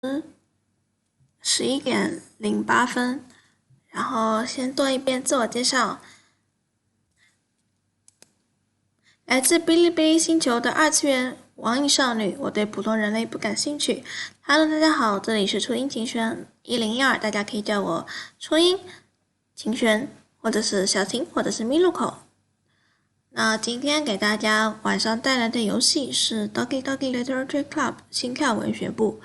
11:08，然后先做一遍自我介绍。来自哔哩哔哩星球的二次元网瘾少女，我对普通人类不感兴趣。Hello， 大家好，这里是初音琴弦1012，大家可以叫我初音、琴弦，或者是小琴，或者是咪路口。那今天给大家晚上带来的游戏是 Doki Doki Literature Club 心跳文学部。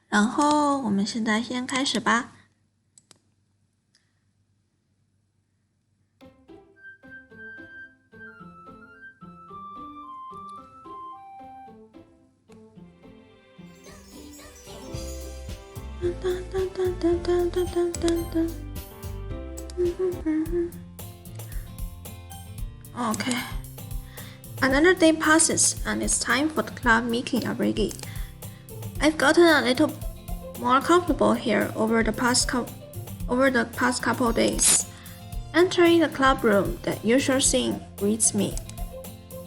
然后我们现在先开始吧。Okay. Another day passes and it's time for the club meeting already. I've gotten a little more comfortable here over the past couple days. Entering the club room, the usual scene greets me.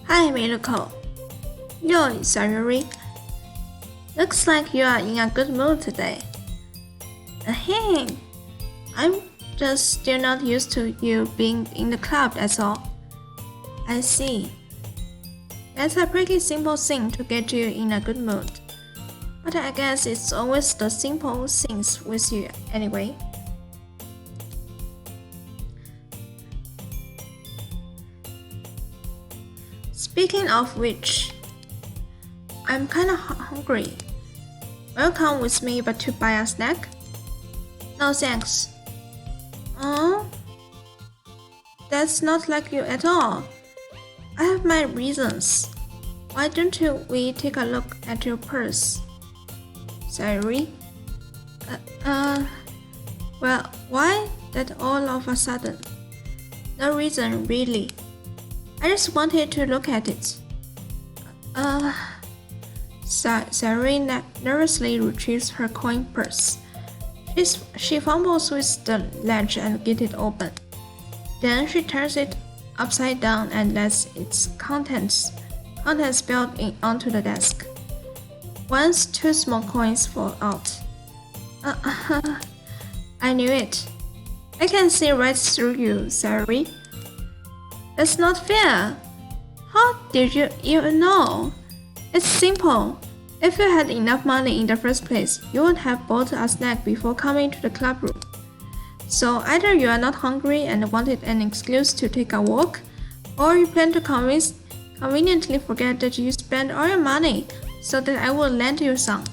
Hi, Miluko. Yo, Sayuri. Looks like you are in a good mood today. Hey, I'm just still not used to you being in the club, that's all. I see. That's a pretty simple thing to get you in a good mood. But I guess it's always the simple things with you anyway. Speaking of which, I'm kinda hungry. Will you come with me but to buy a snack? No thanks. Oh? That's not like you at all. I have my reasons. Why don't we take a look at your purse? Sayuri? Well, why that all of a sudden? No reason, really. I just wanted to look at it. Sayuri nervously retrieves her coin purse. She fumbles with the latch and gets it open. Then she turns it upside down and lets its contents spill onto the desk. Once two small coins fall out. I knew it. I can see right through you, Sayuri. That's not fair. How did you even know? It's simple. If you had enough money in the first place, you would have bought a snack before coming to the club room. So either you are not hungry and wanted an excuse to take a walk, or you plan to conveniently forget that you spent all your money so that I will lend you some.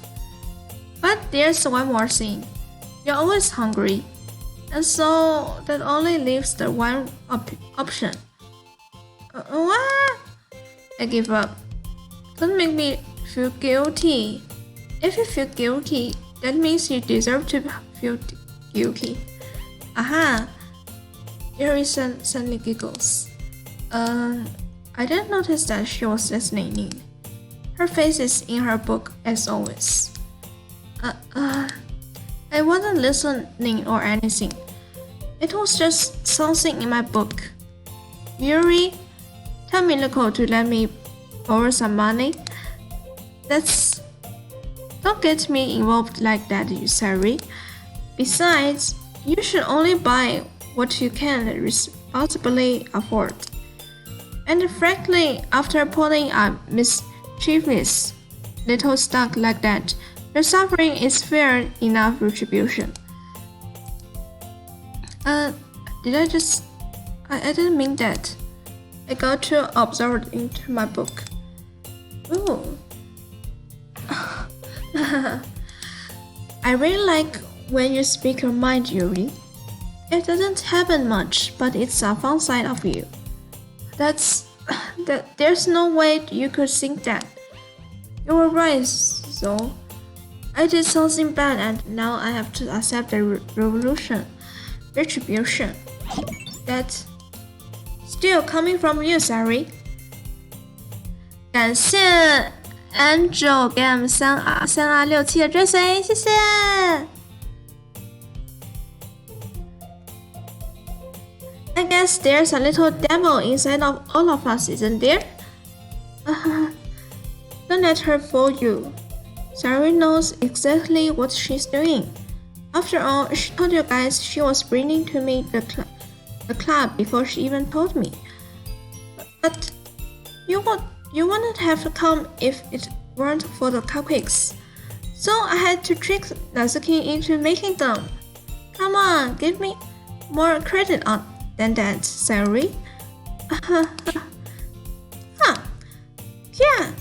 But there's one more thing. You're always hungry, and so that only leaves the one option. What? I give up. Don't make me feel guilty. If you feel guilty, that means you deserve to feel guilty. Aha! Yuri suddenly giggles. I didn't notice that she was listening. Her face is in her book as always. I wasn't listening or anything. It was just something in my book. Yuri, tell Miluko to let me borrow some money. Don't get me involved like that, you Sayuri. Besides, you should only buy what you can responsibly afford. And frankly, after pulling a mischievous little stunt like that, your suffering is fair enough retribution. I didn't mean that. I got too absorbed into my book. Ooh. I really like when you speak your mind, Yuri. It doesn't happen much, but it's a fun side of you. There's no way you could think that. You were right, so I did something bad and now I have to accept the retribution. That's still coming from you, Sayuri. 感谢 Angel 给我们3R67的追随，谢谢。I guess there's a little devil inside of all of us, isn't there? Don't let her fool you. Sari knows exactly what she's doing. After all, she told you guys she was bringing to me the club before she even told me. But you wouldn't have come if it weren't for the cupcakes. So I had to trick Natsuki into making them. Come on, give me more credit than that, Sari. Huh. Yeah.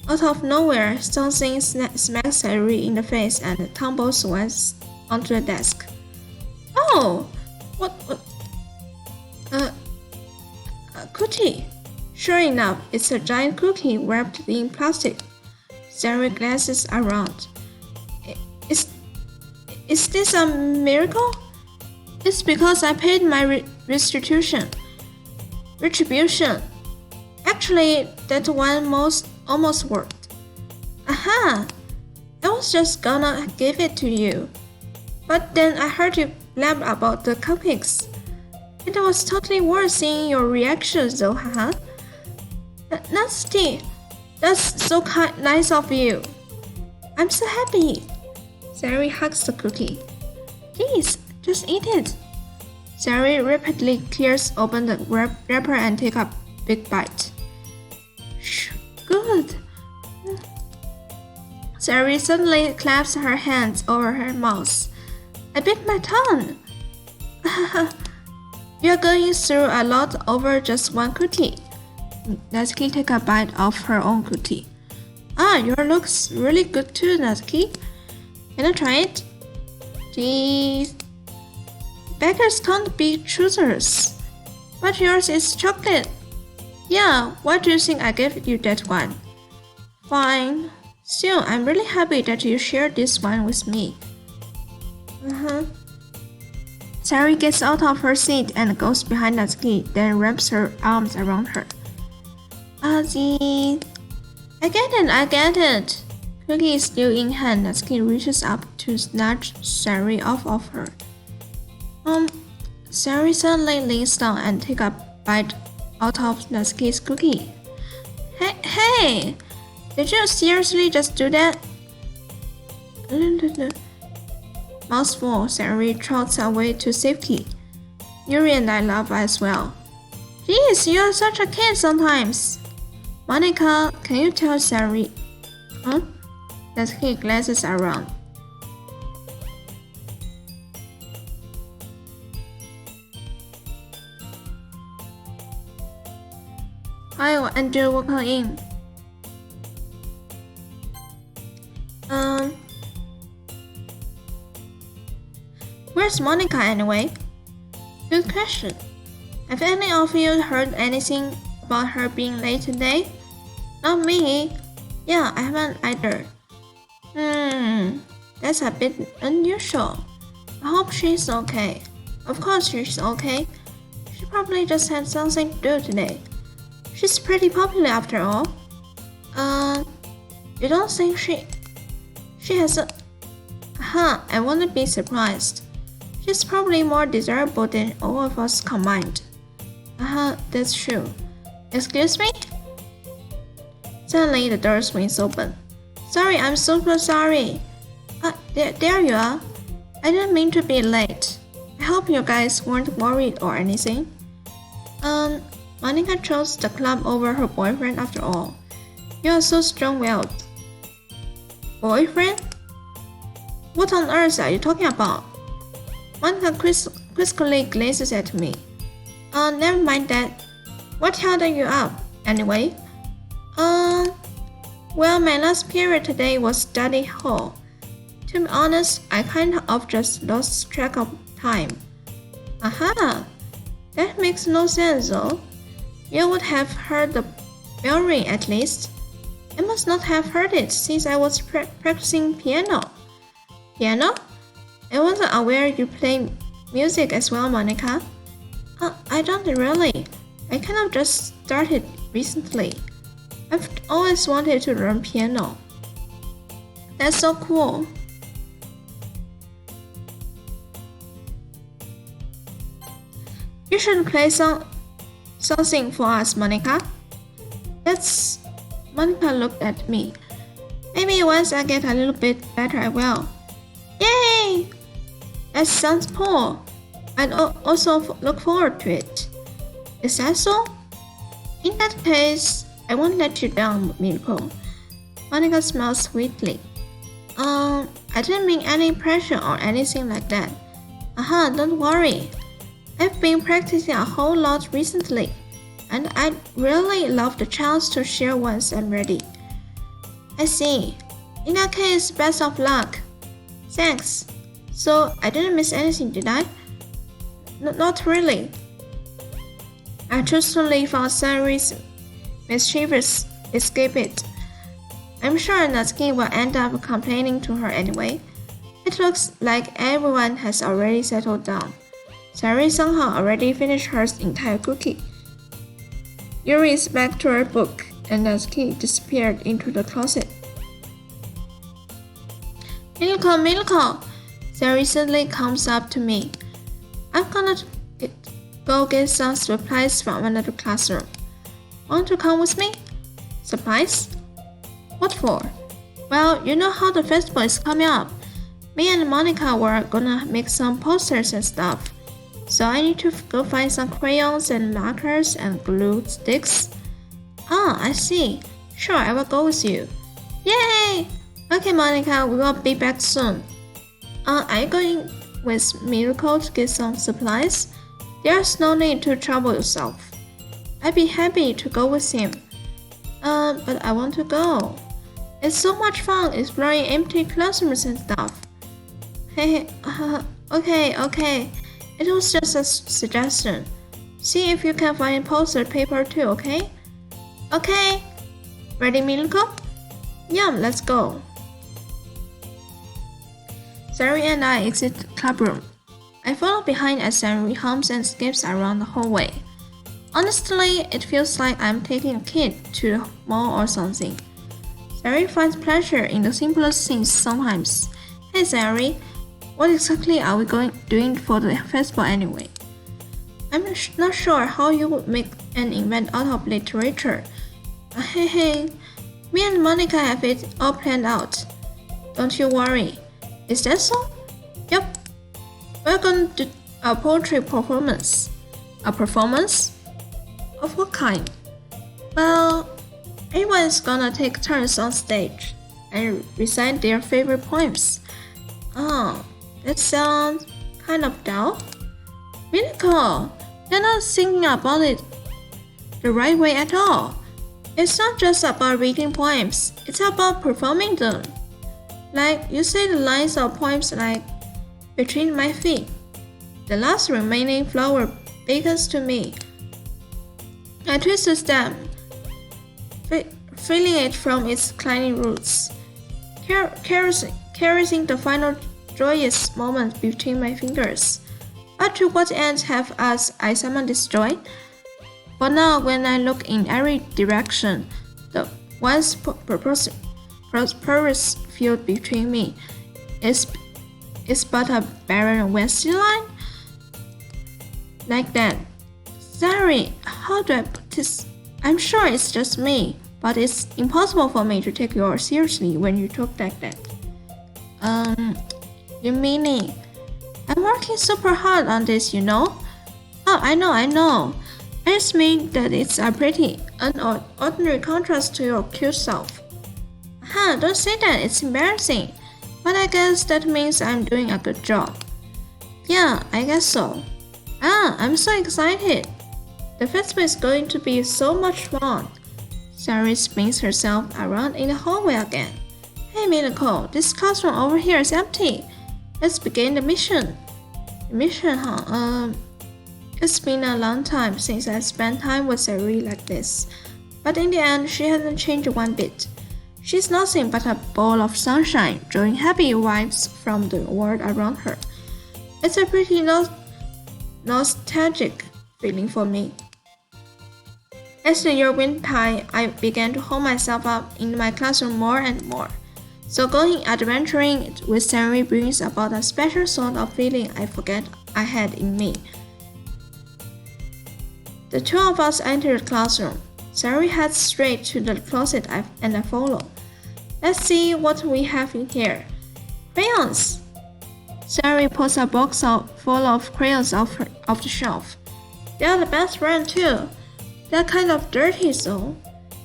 Out of nowhere, something smacks Sari in the face and tumbles onto the desk. Oh, what? A cookie. Sure enough, it's a giant cookie wrapped in plastic. Sari glances around. Is this a miracle? It's because I paid my retribution. Actually, that one almost worked. Aha! I was just gonna give it to you. But then I heard you blab about the cupcakes. It was totally worth seeing your reactions though, haha. Nasty. That's so nice of you. I'm so happy. Sari hugs the cookie. Please, just eat it. Sari rapidly clears open the wrapper and takes a big bite. Shh, good. Sari suddenly claps her hands over her mouth. I bit my tongue. You're going through a lot over just one cookie. Natsuki takes a bite of her own cookie. Yours looks really good too, Natsuki. Can I try it? Geez. Beggars can't be choosers. But yours is chocolate. Yeah, why do you think I gave you that one? Fine. Still, I'm really happy that you shared this one with me. Sari gets out of her seat and goes behind Natsuki, then wraps her arms around her. Ozzy. I get it. Cookie is still in hand. Natsuki reaches up to snatch Sari off of her. Sari suddenly leans down and takes a bite out of Natsuki's cookie. Hey! Did you seriously just do that? Mouthful, Sari trots away to safety. Yuri and I laugh as well. Jeez, you're such a kid sometimes. Monica, can you tell Sari? Natsuki glances around. Hi, Andrew, welcome in. Where's Monica anyway? Good question. Have any of you heard anything about her being late today? Not me. Yeah, I haven't either. That's a bit unusual. I hope she's okay. Of course she's okay. She probably just had something to do today. She's pretty popular after all. You don't think she has a... I wouldn't be surprised. She's probably more desirable than all of us combined. That's true. Excuse me? Suddenly the door swings open. Sorry, I'm super sorry. There you are. I didn't mean to be late. I hope you guys weren't worried or anything. Monica chose the club over her boyfriend after all. You are so strong-willed. Boyfriend? What on earth are you talking about? Monica quizzically glances at me. Never mind that. What held you up, anyway? Well, my last period today was study hall. To be honest, I kind of just lost track of time. That makes no sense though. You would have heard the bell ring at least. I must not have heard it since I was practicing piano. Piano? I wasn't aware you play music as well, Monica. I don't really. I kind of just started recently. I've always wanted to learn piano. That's so cool. You should play something for us, Monica. Monica looked at me. Maybe once I get a little bit better I will. Yay! That sounds cool. I'd also look forward to it. Is that so? In that case, I won't let you down, Miracle. Monica smiled sweetly. I didn't mean any pressure or anything like that. Don't worry. I've been practicing a whole lot recently, and I'd really love the chance to share once I'm ready. I see. In that case, best of luck. Thanks. So, I didn't miss anything, did I? Not really. I truthfully found Sary's mischievous escape it. I'm sure Natsuki will end up complaining to her anyway. It looks like everyone has already settled down. Sari somehow already finished her entire cookie. Yuri is back to her book, and Natsuki disappeared into the closet. Milko! Sari suddenly comes up to me. I'm gonna go get some supplies from another classroom. Want to come with me? Supplies? What for? Well, you know how the festival is coming up. Me and Monica were gonna make some posters and stuff. So I need to go find some crayons and markers and glue sticks. I see. Sure, I will go with you. Yay! Okay, Monica, we will be back soon. Are you going with Miracle to get some supplies? There's no need to trouble yourself. I'd be happy to go with him. But I want to go. It's so much fun exploring empty classrooms and stuff. Okay. It was just a suggestion. See if you can find poster paper too, okay? Okay. Ready, Miracle? Yum, let's go. Sari and I exit the clubroom. I follow behind as Sari hums and skips around the hallway. Honestly, it feels like I'm taking a kid to the mall or something. Sari finds pleasure in the simplest things sometimes. Hey Sari, what exactly are we doing for the festival anyway? I'm not sure how you would make an event out of literature. Hey, me and Monica have it all planned out. Don't you worry. Is that so? Yep. We're going to do a poetry performance. A performance? Of what kind? Well, everyone's gonna take turns on stage and recite their favorite poems. That sounds kind of dull. Miracle, you're not thinking about it the right way at all. It's not just about reading poems, it's about performing them. Like, you say the lines of poems like, between my feet. The last remaining flower beckons to me. I twist the stem, feeling it from its climbing roots, caressing the final joyous moment between my fingers. But to what end have I summoned this joy? For now, when I look in every direction, the once prosperous field between me is but a barren wasteland? Like that. Sorry, how do I put this? I'm sure it's just me, but it's impossible for me to take you seriously when you talk like that. You mean it? I'm working super hard on this, you know? Oh, I know. I just mean that it's a pretty ordinary contrast to your cute self. Don't say that, it's embarrassing. But I guess that means I'm doing a good job. Yeah, I guess so. I'm so excited. The festival is going to be so much fun. Sari spins herself around in the hallway again. Hey Miracle, this classroom over here is empty. Let's begin the mission. The mission, It's been a long time since I spent time with Sari like this. But in the end, she hasn't changed one bit. She's nothing but a ball of sunshine, drawing happy vibes from the world around her. It's a pretty nostalgic feeling for me. As the year went by, I began to hold myself up in my classroom more and more. So going adventuring with Sari brings about a special sort of feeling I forget I had in me. The two of us entered the classroom. Sari heads straight to the closet and I follow. Let's see what we have in here. Crayons! Sari pulls a box full of crayons off the shelf. They're the best brand too. They're kind of dirty though.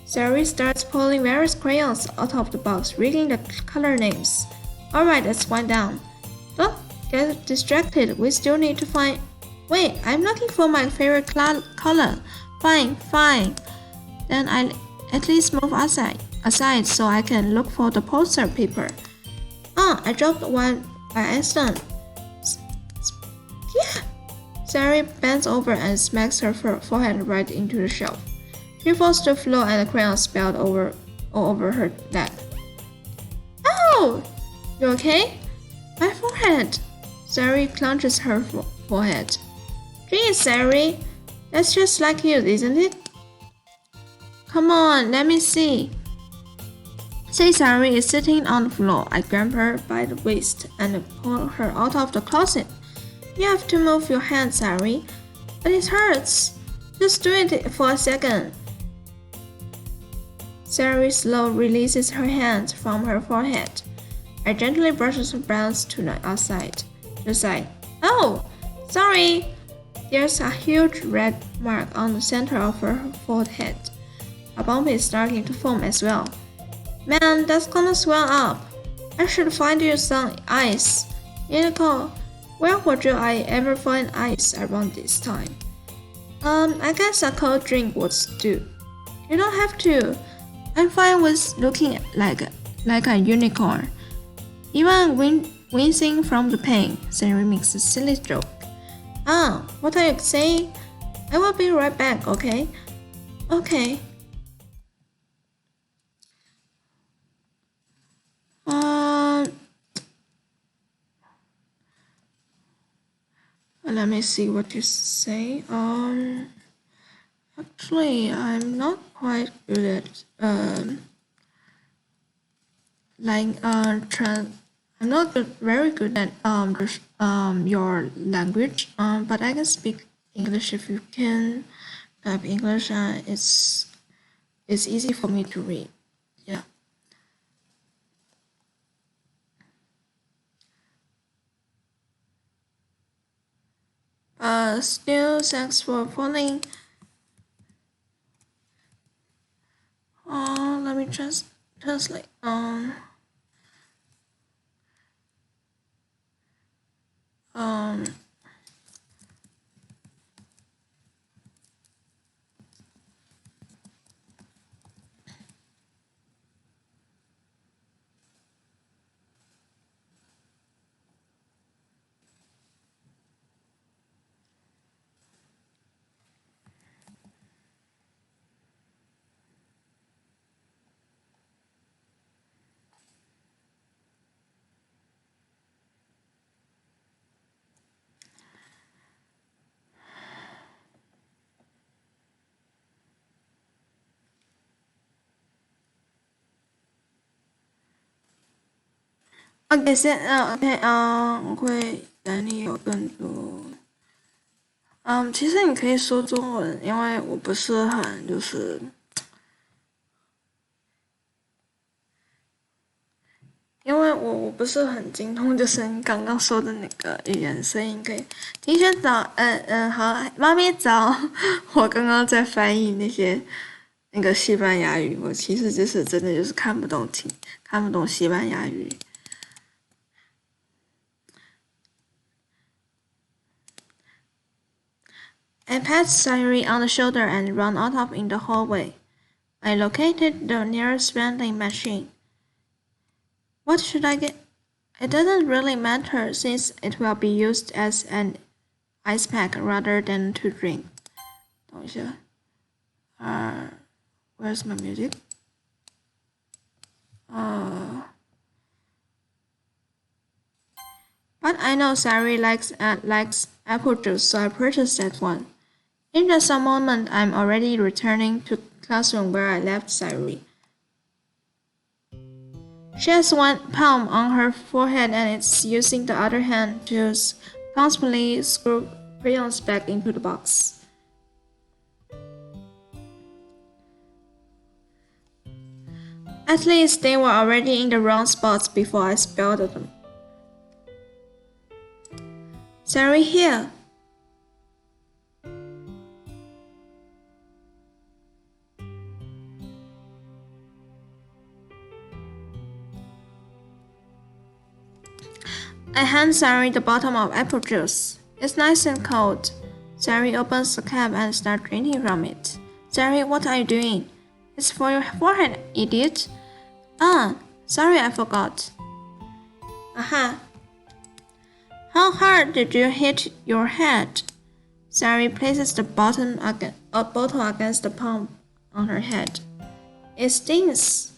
Sari starts pulling various crayons out of the box, reading the color names. Alright, let's wind down. Don't get distracted, we still need to find... Wait, I'm looking for my favorite color. Fine. Then I at least move aside so I can look for the poster paper. I dropped one by accident. Yeah! Sari bends over and smacks her forehead right into the shelf. She falls to the floor and the crayons spilled all over her neck. Ow! You okay? My forehead! Sari clenches her forehead. Geez, Sari, that's just like you, isn't it? Come on, let me see. Sari is sitting on the floor. I grab her by the waist and pull her out of the closet. You have to move your hand, Sari. But it hurts. Just do it for a second. Sari slowly releases her hand from her forehead. I gently brushes her brows to the outside. Just like, oh, sorry. There's a huge red mark on the center of her forehead. A bump is starting to form as well. Man, that's gonna swell up. I should find you some ice. Nicole, where would I ever find ice around this time? I guess a cold drink would do. You don't have to. I'm fine with looking like a unicorn. Even wincing from the pain, Sari makes a silly joke. What are you saying? I will be right back, okay? Okay. Let me see what you say. Actually, I'm not quite good at I'm not very good at your language. But I can speak English if you can type English. It's easy for me to read. Yeah. Still, thanks for following. Let me just translate. OK， 我会等你有更多。其实你可以说中文，因为我不是很因为我不是很精通，就是你刚刚说的那个语言，所以你可以提前找，好，妈咪找我刚刚在翻译那个西班牙语，我其实真的看不懂西班牙语。I pat Sari on the shoulder and run out in the hallway. I located the nearest vending machine. What should I get? It doesn't really matter since it will be used as an ice pack rather than to drink. 等一下。Where's my music? But I know Sari likes apple juice, so I purchased that one. In just a moment, I'm already returning to the classroom where I left Sari. She has one palm on her forehead and is using the other hand to constantly screw crayons back into the box. At least they were already in the wrong spots before I spelled them. Sari here. I hand Sari the bottle of apple juice. It's nice and cold. Sari opens the cap and starts drinking from it. Sari, what are you doing? It's for your forehead, idiot. Ah, sorry, I forgot. Aha. How hard did you hit your head? Sari places the bottle against the palm on her head. It stings.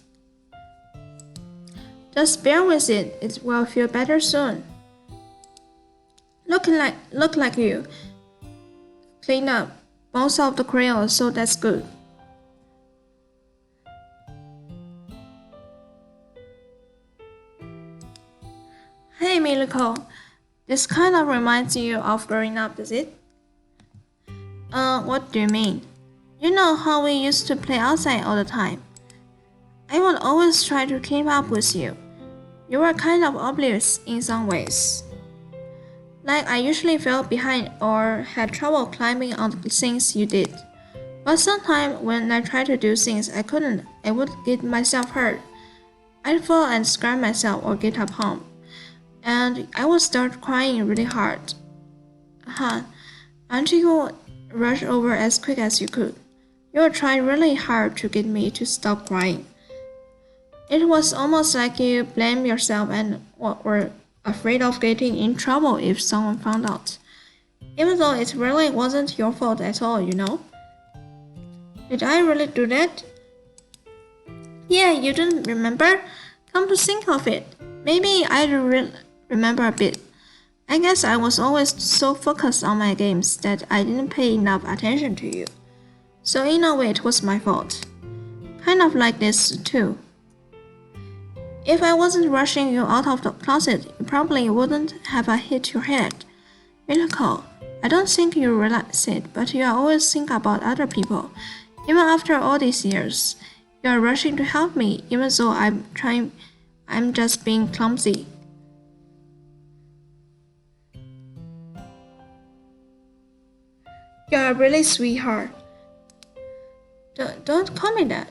Just bear with it. It will feel better soon. Look like you clean up most of the crayon, so that's good. Hey, Miliko. This kind of reminds you of growing up, does it? What do you mean? You know how we used to play outside all the time? I would always try to keep up with you. You were kind of oblivious in some ways. Like I usually fell behind or had trouble climbing on the things you did. But sometimes when I tried to do things I couldn't, I would get myself hurt. I'd fall and scratch myself or get a palm. And I would start crying really hard. Until you would rush over as quick as you could. You would try really hard to get me to stop crying. It was almost like you blamed yourself and were afraid of getting in trouble if someone found out. Even though it really wasn't your fault at all, you know? Did I really do that? Yeah, you didn't remember? Come to think of it, maybe I remember a bit. I guess I was always so focused on my games that I didn't pay enough attention to you. So in a way it was my fault. Kind of like this too. If I wasn't rushing you out of the closet, you probably wouldn't have hit your head. Milako, I don't think you realize it, but you always think about other people. Even after all these years, you are rushing to help me, even though I'm just being clumsy. You're a really sweetheart. Don't call me that.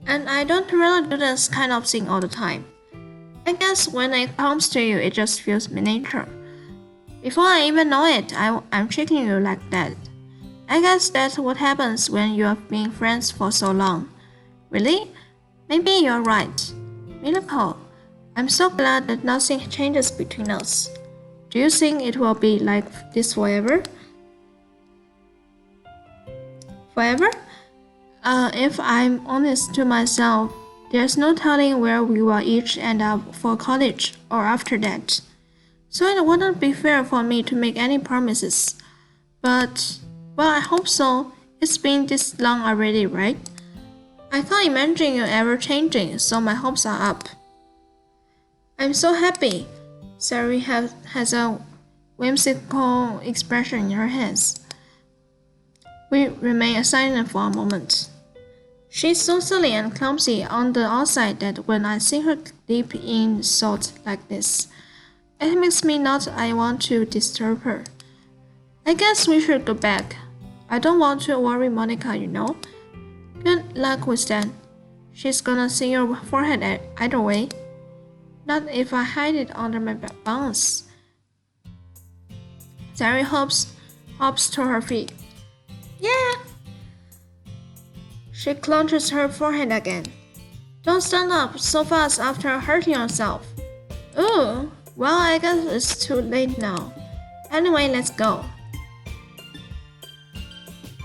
And I don't really do this kind of thing all the time. I guess when it comes to you, it just feels miniature. Before I even know it, I'm treating you like that. I guess that's what happens when you have been friends for so long. Really? Maybe you're right. Milako, I'm so glad that nothing changes between us. Do you think it will be like this forever? Forever? If I'm honest to myself, there's no telling where we will each end up for college or after that. So it wouldn't be fair for me to make any promises. But, well, I hope so. It's been this long already, right? I can't imagine you ever changing, so my hopes are up. I'm so happy. Sari has a whimsical expression in her hands. We remain silent for a moment. She's so silly and clumsy on the outside that when I see her deep in thought like this, it makes me not I want to disturb her. I guess we should go back. I don't want to worry Monica, you know. Good luck with that. She's gonna see your forehead either way. Not if I hide it under my buns. Sari hops to her feet. Yeah! She clenches her forehead again. Don't stand up so fast after hurting yourself. Ooh, well, I guess it's too late now. Anyway, let's go.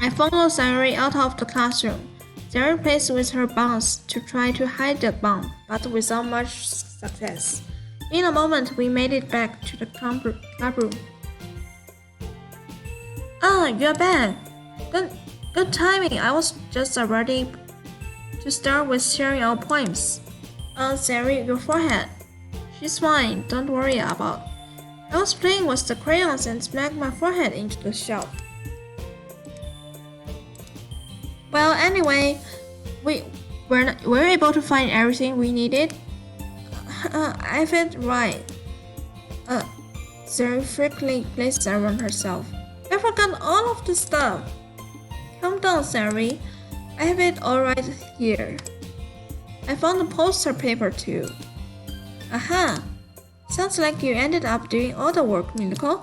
I follow Sari out of the classroom. Sari plays with her buns to try to hide the bun, but without much success. In a moment, we made it back to the club room. Ah, you're back. Good timing. I was just ready to start with sharing our poems. Sari, your forehead. She's fine. Don't worry about. I was playing with the crayons and smacked my forehead into the shelf. Well, anyway, we were able to find everything we needed. I felt right. Zuri freakily placed around herself. I forgot all of the stuff. Calm down, Zuri. I have it all right here. I found the poster paper too. Aha! Sounds like you ended up doing all the work, Milko.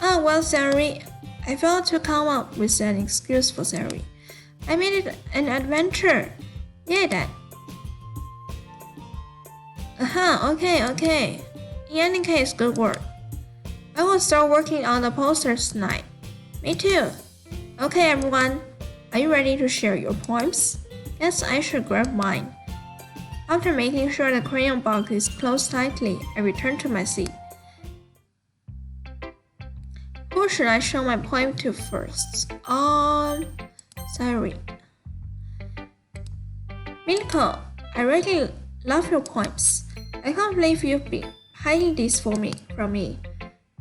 Well, Zuri, I failed to come up with an excuse for Zuri. I made it an adventure. Yay, Dad. Okay. In any case, good work. I will start working on the posters tonight. Me too. Okay, everyone. Are you ready to share your poems? Guess I should grab mine. After making sure the crayon box is closed tightly, I return to my seat. Who should I show my poem to first? Sorry. Milko, I really love your poems. I can't believe you've been hiding these from me.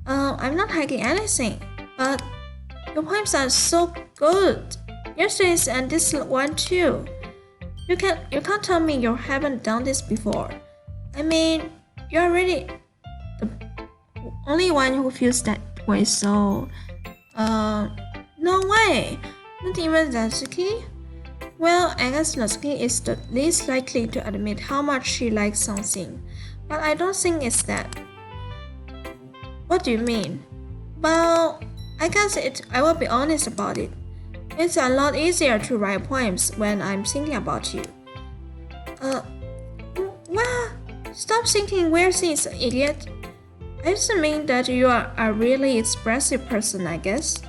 I'm not hiding anything, but your poems are so good. Yesterday's and this one too. You can't tell me you haven't done this before. I mean, you're really the only one who feels that way, so no way. Not even Natsuki? Well, I guess Natsuki is the least likely to admit how much she likes something, but I don't think it's that. What do you mean? Well, I guess I will be honest about it. It's a lot easier to write poems when I'm thinking about you. Well, stop thinking weird things, idiot. I just mean that you are a really expressive person, I guess.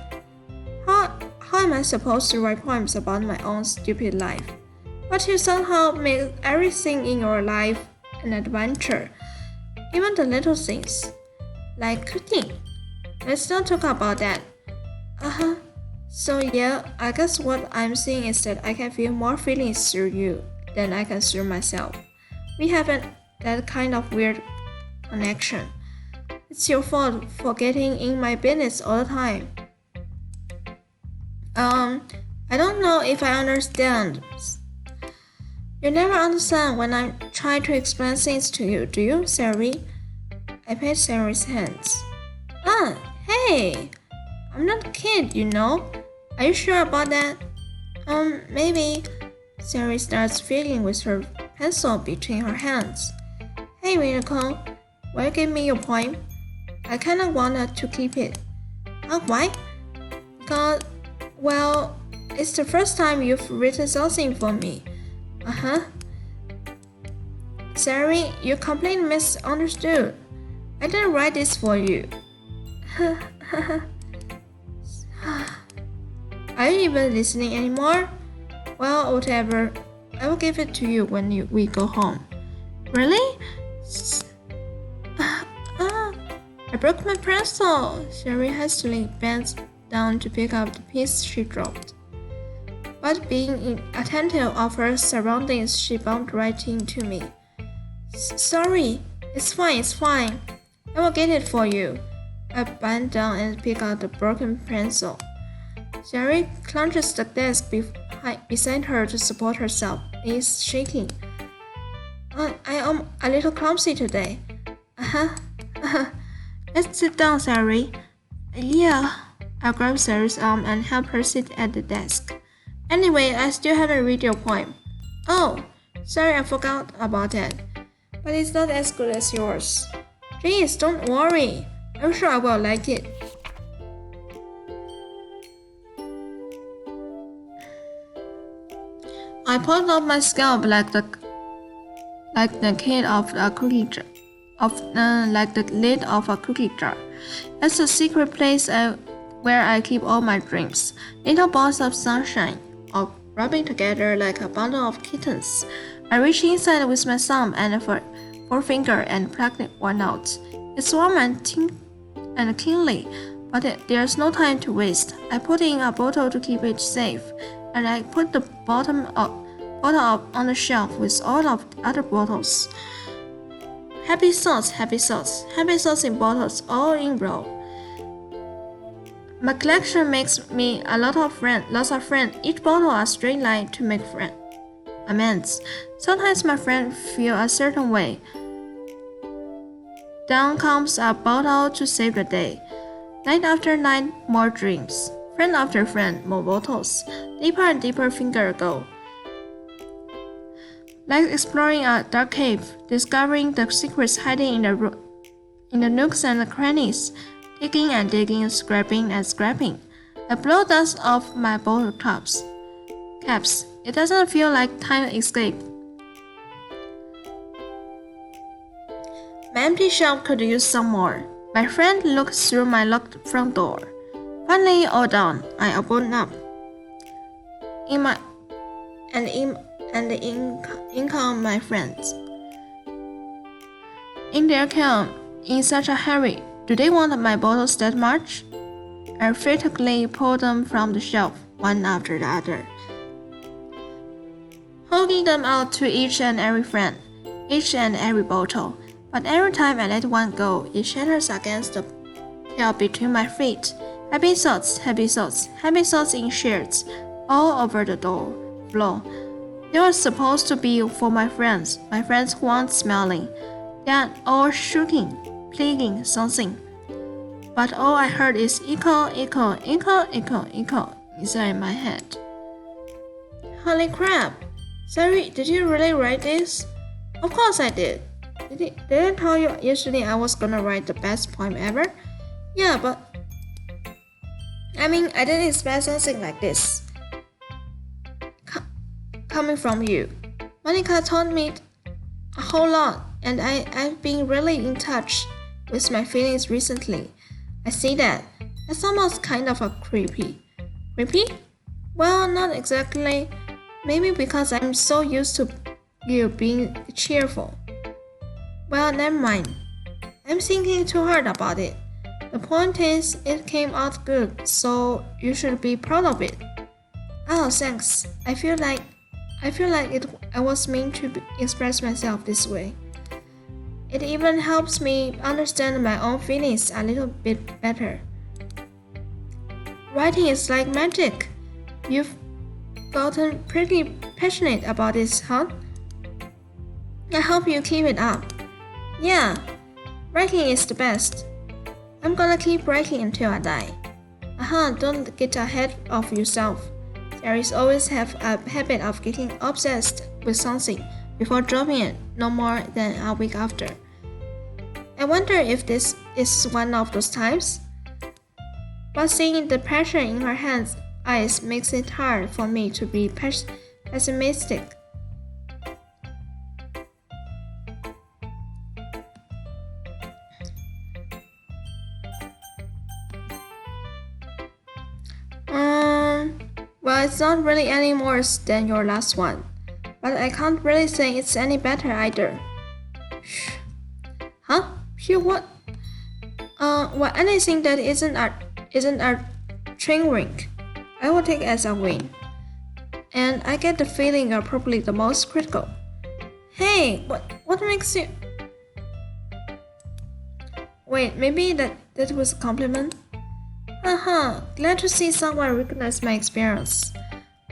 How am I supposed to write poems about my own stupid life? But you somehow make everything in your life an adventure. Even the little things. Like cooking. Let's not talk about that. So yeah, I guess what I'm saying is that I can feel more feelings through you than I can through myself. We have that kind of weird connection. It's your fault for getting in my business all the time. I don't know if I understand. You never understand when I'm trying to explain things to you, do you, Zuri? I pat Zuri's hands. Hey! I'm not a kid, you know. Are you sure about that? Maybe. Zuri starts fiddling with her pencil between her hands. Hey, Minako, will you give me your poem? I kinda wanted to keep it. Why? Because, well, it's the first time you've written something for me. Zuri, you completely misunderstood. I didn't write this for you. Are you even listening anymore? Well, whatever. I will give it to you when we go home. Really? I broke my pencil. Zuri hastily bent down to pick up the piece she dropped. But being attentive of her surroundings, she bumped right into me. Sorry, it's fine. I will get it for you. I bent down and picked out the broken pencil. Zuri clutches the desk beside her to support herself. Knees shaking. I am a little clumsy today. Let's sit down, Zuri. Yeah. I grabbed Zuri's arm and helped her sit at the desk. Anyway, I still haven't read your poem. Oh, sorry, I forgot about that. But it's not as good as yours. Please, don't worry. I'm sure I will like it. I pulled off my scalp like the lid of a cookie jar. It's a secret place where I keep all my dreams. Little balls of sunshine, all rubbing together like a bundle of kittens. I reach inside with my thumb and forefinger and pluck one out. It's warm and kingly, but there's no time to waste. I put it in a bottle to keep it safe, and I put the bottle up on the shelf with all of the other bottles. Happy thoughts, happy thoughts, happy thoughts in bottles, all in row. My collection makes me lots of friends. Each bottle a straight line to make amends. Sometimes my friends feel a certain way. Down comes a bottle to save the day. Night after night, more dreams. Friend after friend, more bottles. Deeper and deeper finger go. Like exploring a dark cave, discovering the secrets hiding in the nooks and the crannies. Digging and digging, scraping and scraping. I blow dust off my bottle caps. It doesn't feel like time escaped. My empty shelf could use some more. My friend looked through my locked front door. Finally, all done, I opened up. In come my friends. In their come, in such a hurry. Do they want my bottles that much? I frantically pulled them from the shelf, one after the other, holding them out to each and every friend, each and every bottle. But every time I let one go, it shatters against the tail between my feet. Happy thoughts, happy thoughts, happy thoughts in shards, all over the floor. They were supposed to be for my friends who aren't smiling. They are all shooting, pleading something. But all I heard is echo, echo, echo, echo, echo inside my head. Holy crap! Sorry, did you really write this? Of course I did. Did I tell you yesterday I was gonna write the best poem ever? Yeah, but I didn't expect something like this. Coming from you. Monica taught me a whole lot, and I've been really in touch with my feelings recently. I see that. That's almost kind of a creepy. Creepy? Well, not exactly. Maybe because I'm so used to you being cheerful. Well, never mind. I'm thinking too hard about it. The point is, it came out good, so you should be proud of it. Oh, thanks. I feel like I was meant to express myself this way. It even helps me understand my own feelings a little bit better. Writing is like magic. You've gotten pretty passionate about this, huh? I hope you keep it up. Yeah, writing is the best. I'm gonna keep writing until I die. Don't get ahead of yourself. There is always have a habit of getting obsessed with something before dropping it no more than a week after. I wonder if this is one of those times. But seeing the passion in her eyes makes it hard for me to be pessimistic. Well, it's not really any worse than your last one, but I can't really say it's any better either. Shh. Huh? Phew, what? Well, anything that isn't a train wreck, I will take as a win. And I get the feeling you're probably the most critical. Hey, what makes you? Wait, maybe that was a compliment? Glad to see someone recognize my experience.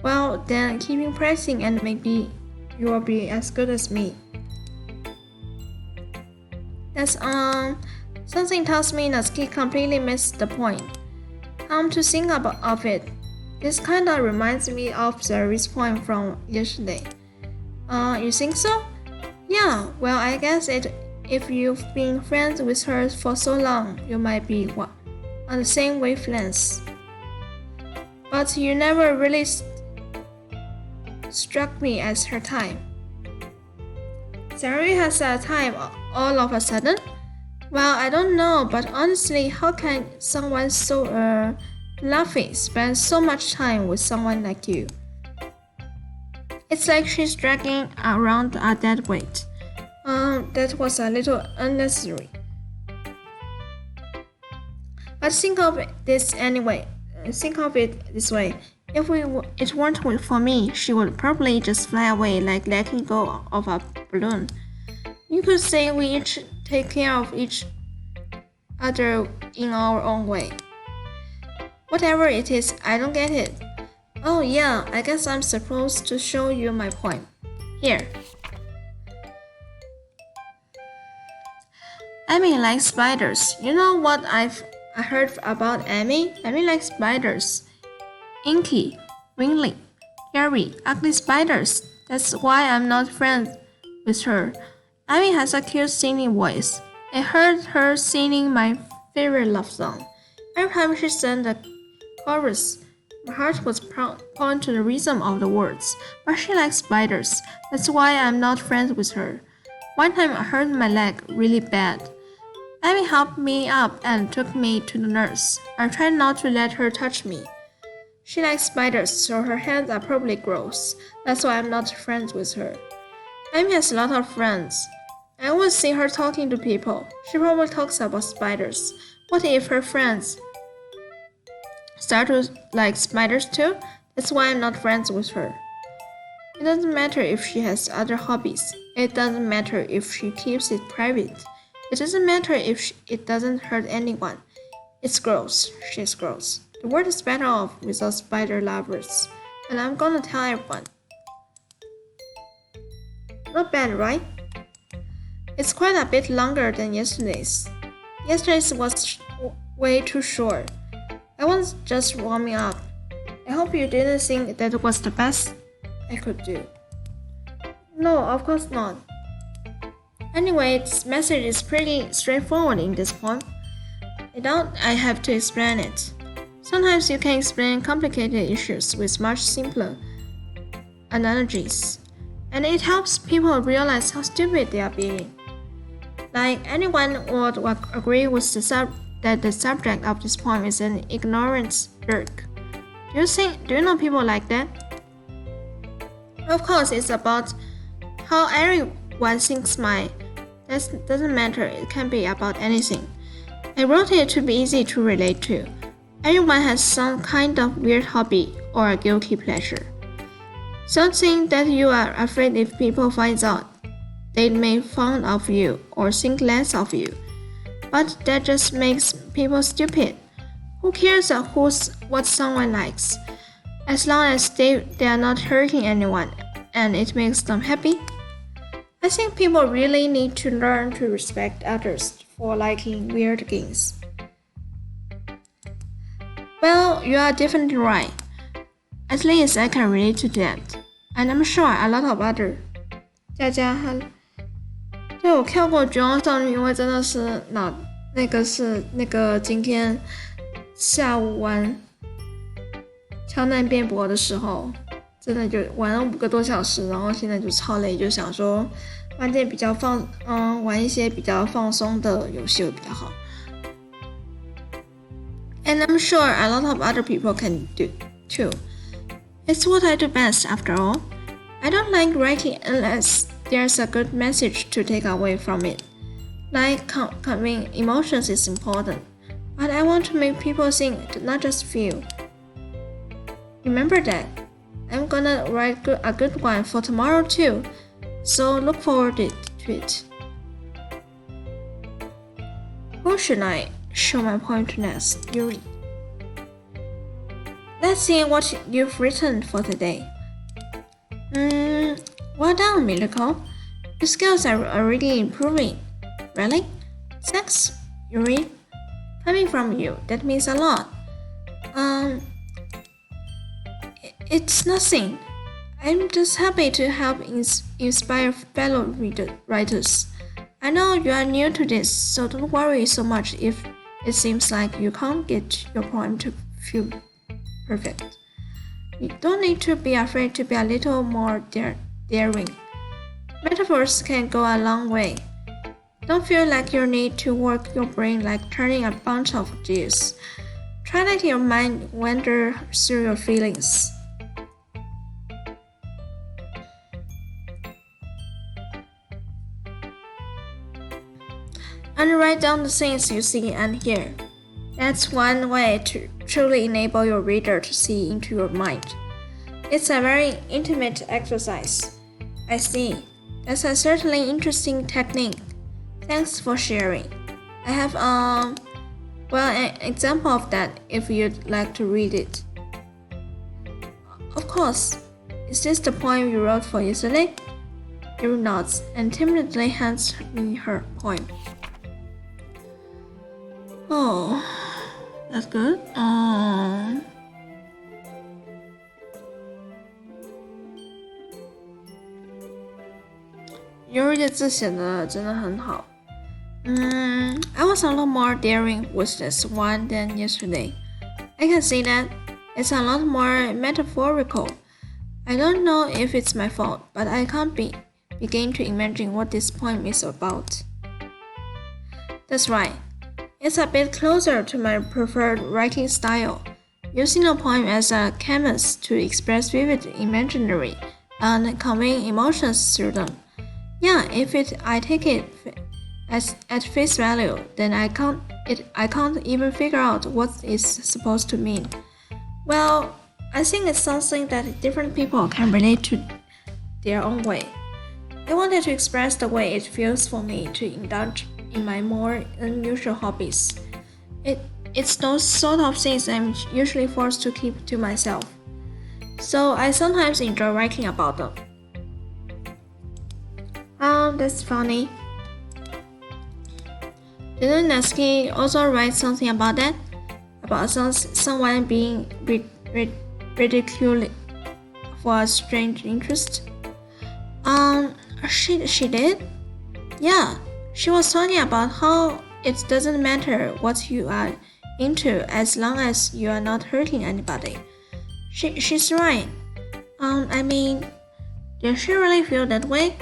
Well, then keep pressing and maybe you will be as good as me. That's something tells me that he completely missed the point. Come to think of it, this kinda reminds me of Zari's poem from yesterday. You think so? Yeah, well I guess if you've been friends with her for so long, you might be on the same wavelength. But you never really struck me as her type. Zari has a type all of a sudden? Well, I don't know, but honestly, how can someone so fluffy spend so much time with someone like you? It's like she's dragging around a dead weight. That was a little unnecessary. But think of it this way. If it weren't for me, she would probably just fly away like letting go of a balloon. You could say we each take care of each other in our own way. Whatever it is, I don't get it. Oh yeah, I guess I'm supposed to show you my poem. Here. Amy likes spiders. You know what I heard about Amy? Amy likes spiders. Inky, wrinkly, hairy, ugly spiders. That's why I'm not friends with her. Amy has a cute singing voice. I heard her singing my favorite love song. Every time she sang the chorus, my heart was pounding to the rhythm of the words. But she likes spiders. That's why I'm not friends with her. One time I hurt my leg really bad. Amy helped me up and took me to the nurse. I tried not to let her touch me. She likes spiders, so her hands are probably gross. That's why I'm not friends with her. Amy has a lot of friends. I always see her talking to people. She probably talks about spiders. What if her friends start to like spiders too? That's why I'm not friends with her. It doesn't matter if she has other hobbies. It doesn't matter if she keeps it private. It doesn't matter if it doesn't hurt anyone. It's gross. She's gross. The world is better off without spider lovers. And I'm gonna tell everyone. Not bad, right? It's quite a bit longer than yesterday's. Yesterday's was way too short. I was just warming up. I hope you didn't think that was the best I could do. No, of course not. Anyway, this message is pretty straightforward in this poem. I doubt I have to explain it. Sometimes you can explain complicated issues with much simpler analogies, and it helps people realize how stupid they are being. Like anyone would agree with that the subject of this poem is an ignorant jerk. Do you know people like that? Of course, it's about how everyone thinks mine. That doesn't matter, it can be about anything. I wrote it to be easy to relate to. Everyone has some kind of weird hobby or a guilty pleasure. Something that you are afraid if people find out, they may fond of you or think less of you. But that just makes people stupid. Who cares what someone likes? As long as they are not hurting anyone and it makes them happy. I think people really need to learn to respect others for liking weird games. Well, you are definitely right. At least I can relate to that. And I'm sure a lot of other. 佳佳哈，对我跳过《绝望少女》，因为真的是那个今天下午玩枪弹辩驳的时候，真的就玩了5个多小时，然后现在就超累，就想说玩点比较玩一些比较放松的游戏会比较好。And I'm sure a lot of other people can do too. It's what I do best after all. I don't like writing unless there's a good message to take away from it. Like conveying emotions is important, but I want to make people think, not just feel. Remember that. I'm gonna write a good one for tomorrow too, so look forward to it. Who should I show my poem to next, Yuri? Let's see what you've written for today. Well done, Miracle. Your skills are already improving. Really? Thanks, Yuri. Coming from you, that means a lot. It's nothing. I'm just happy to help inspire fellow writers. I know you are new to this, so don't worry so much if it seems like you can't get your poem to feel perfect. You don't need to be afraid to be a little more daring. Metaphors can go a long way. Don't feel like you need to work your brain like turning a bunch of gears. Try letting your mind wander through your feelings. And write down the things you see and hear. That's one way to truly enable your reader to see into your mind. It's a very intimate exercise. I see. That's a certainly interesting technique. Thanks for sharing. I have an example of that if you'd like to read it. Of course. Is this the poem you wrote for yesterday? Yuri nods and timidly hands me her poem. Oh, that's good. Yuri 的字写的真的很好。I was a lot more daring with this one than yesterday. I can see that. It's a lot more metaphorical. I don't know if it's my fault, but I can't begin to imagine what this poem is about. That's right. It's a bit closer to my preferred writing style, using a poem as a canvas to express vivid imaginary and convey emotions through them. Yeah, I take it at face value, then I can't even figure out what it's supposed to mean. Well, I think it's something that different people can relate to their own way. I wanted to express the way it feels for me to indulge in my more unusual hobbies. It's those sort of things I'm usually forced to keep to myself. So I sometimes enjoy writing about them. That's funny. Didn't Natsuki also write something about that? About someone being ridiculed for a strange interest? She did? Yeah, she was talking about how it doesn't matter what you are into as long as you are not hurting anybody. She's right. I mean, did she really feel that way?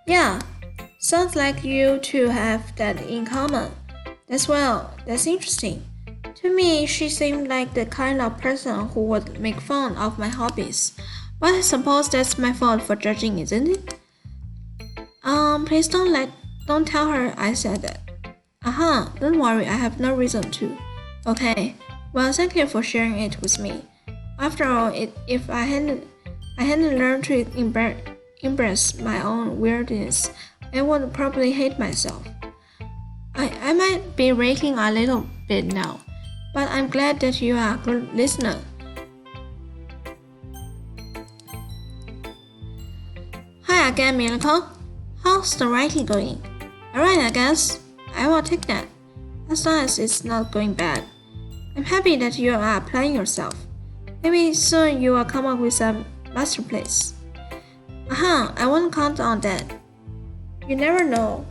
Yeah, sounds like you two have that in common. That's interesting. To me, she seemed like the kind of person who would make fun of my hobbies. But I suppose that's my fault for judging, isn't it? Please don't tell her I said that. Don't worry, I have no reason to. Okay, well, thank you for sharing it with me. After all, if I hadn't learned to embrace my own weirdness, I would probably hate myself. I might be raking a little bit now, but I'm glad that you are a good listener. Hi again, Miracle. How's the writing going? Alright, I guess. I will take that, as long as it's not going bad. I'm happy that you are applying yourself. Maybe soon you will come up with a masterpiece. I won't count on that. You never know.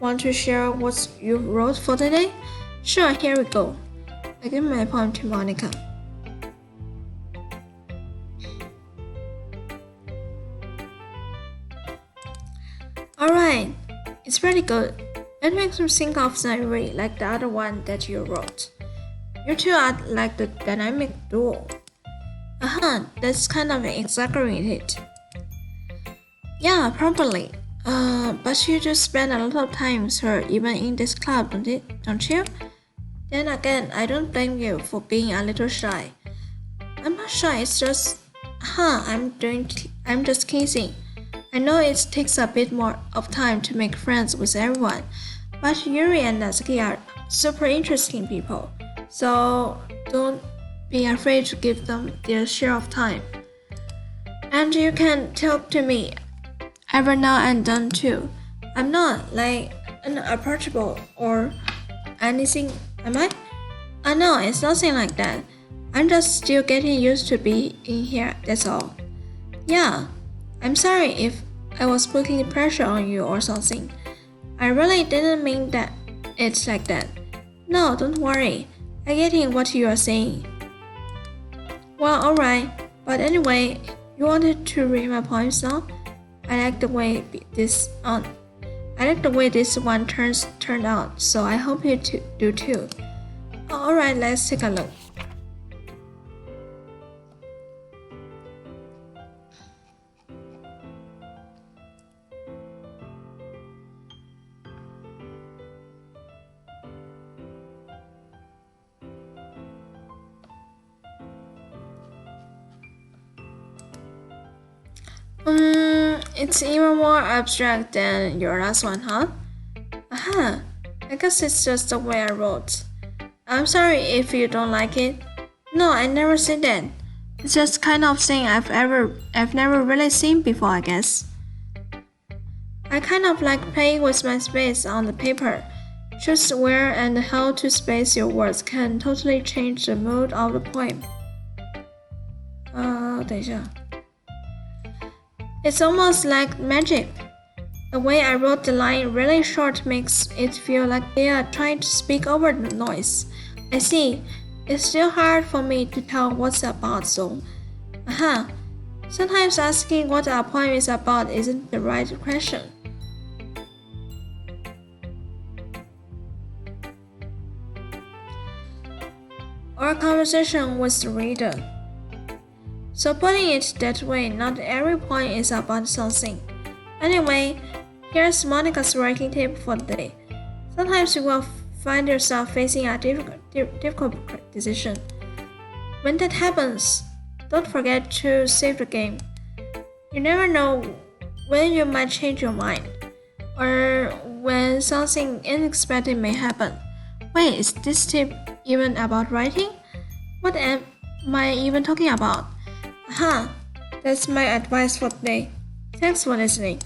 Want to share what you wrote for today? Sure, here we go. I give my poem to Monica. Alright, it's pretty good. It makes me think of scenery like the other one that you wrote. You two are like the dynamic duo. That's kind of exaggerated. Yeah, probably. But you just spend a lot of time with her even in this club, don't you? Then again, I don't blame you for being a little shy. I'm not shy, it's just... I'm just kidding. I know it takes a bit more of time to make friends with everyone, but Yuri and Natsuki are super interesting people, so don't be afraid to give them their share of time. And you can talk to me every now and then too. I'm not like unapproachable or anything, am I? No, it's nothing like that. I'm just still getting used to being in here, that's all. Yeah, I'm sorry if I was putting pressure on you or something. I really didn't mean that it's like that. No, don't worry. I get in what you are saying. Well, alright. But anyway, you wanted to read my poems now? I like the way this one turned out, so I hope you do too. Alright, let's take a look. It's even more abstract than your last one, huh? Aha, I guess it's just the way I wrote. I'm sorry if you don't like it. No, I never said that. It's just kind of thing I've never really seen before, I guess. I kind of like playing with my space on the paper. Just where and how to space your words can totally change the mood of the poem. 等一下。It's almost like magic. The way I wrote the line really short makes it feel like they are trying to speak over the noise. I see. It's still hard for me to tell what's about, so. Sometimes asking what a poem is about isn't the right question. Or conversation with the reader. So putting it that way, not every poem is about something. Anyway, here's Monica's writing tip for the day. Sometimes you will find yourself facing a difficult decision. When that happens, don't forget to save the game. You never know when you might change your mind, or when something unexpected may happen. Wait, is this tip even about writing? What am I even talking about? That's my advice for today. Thanks for listening.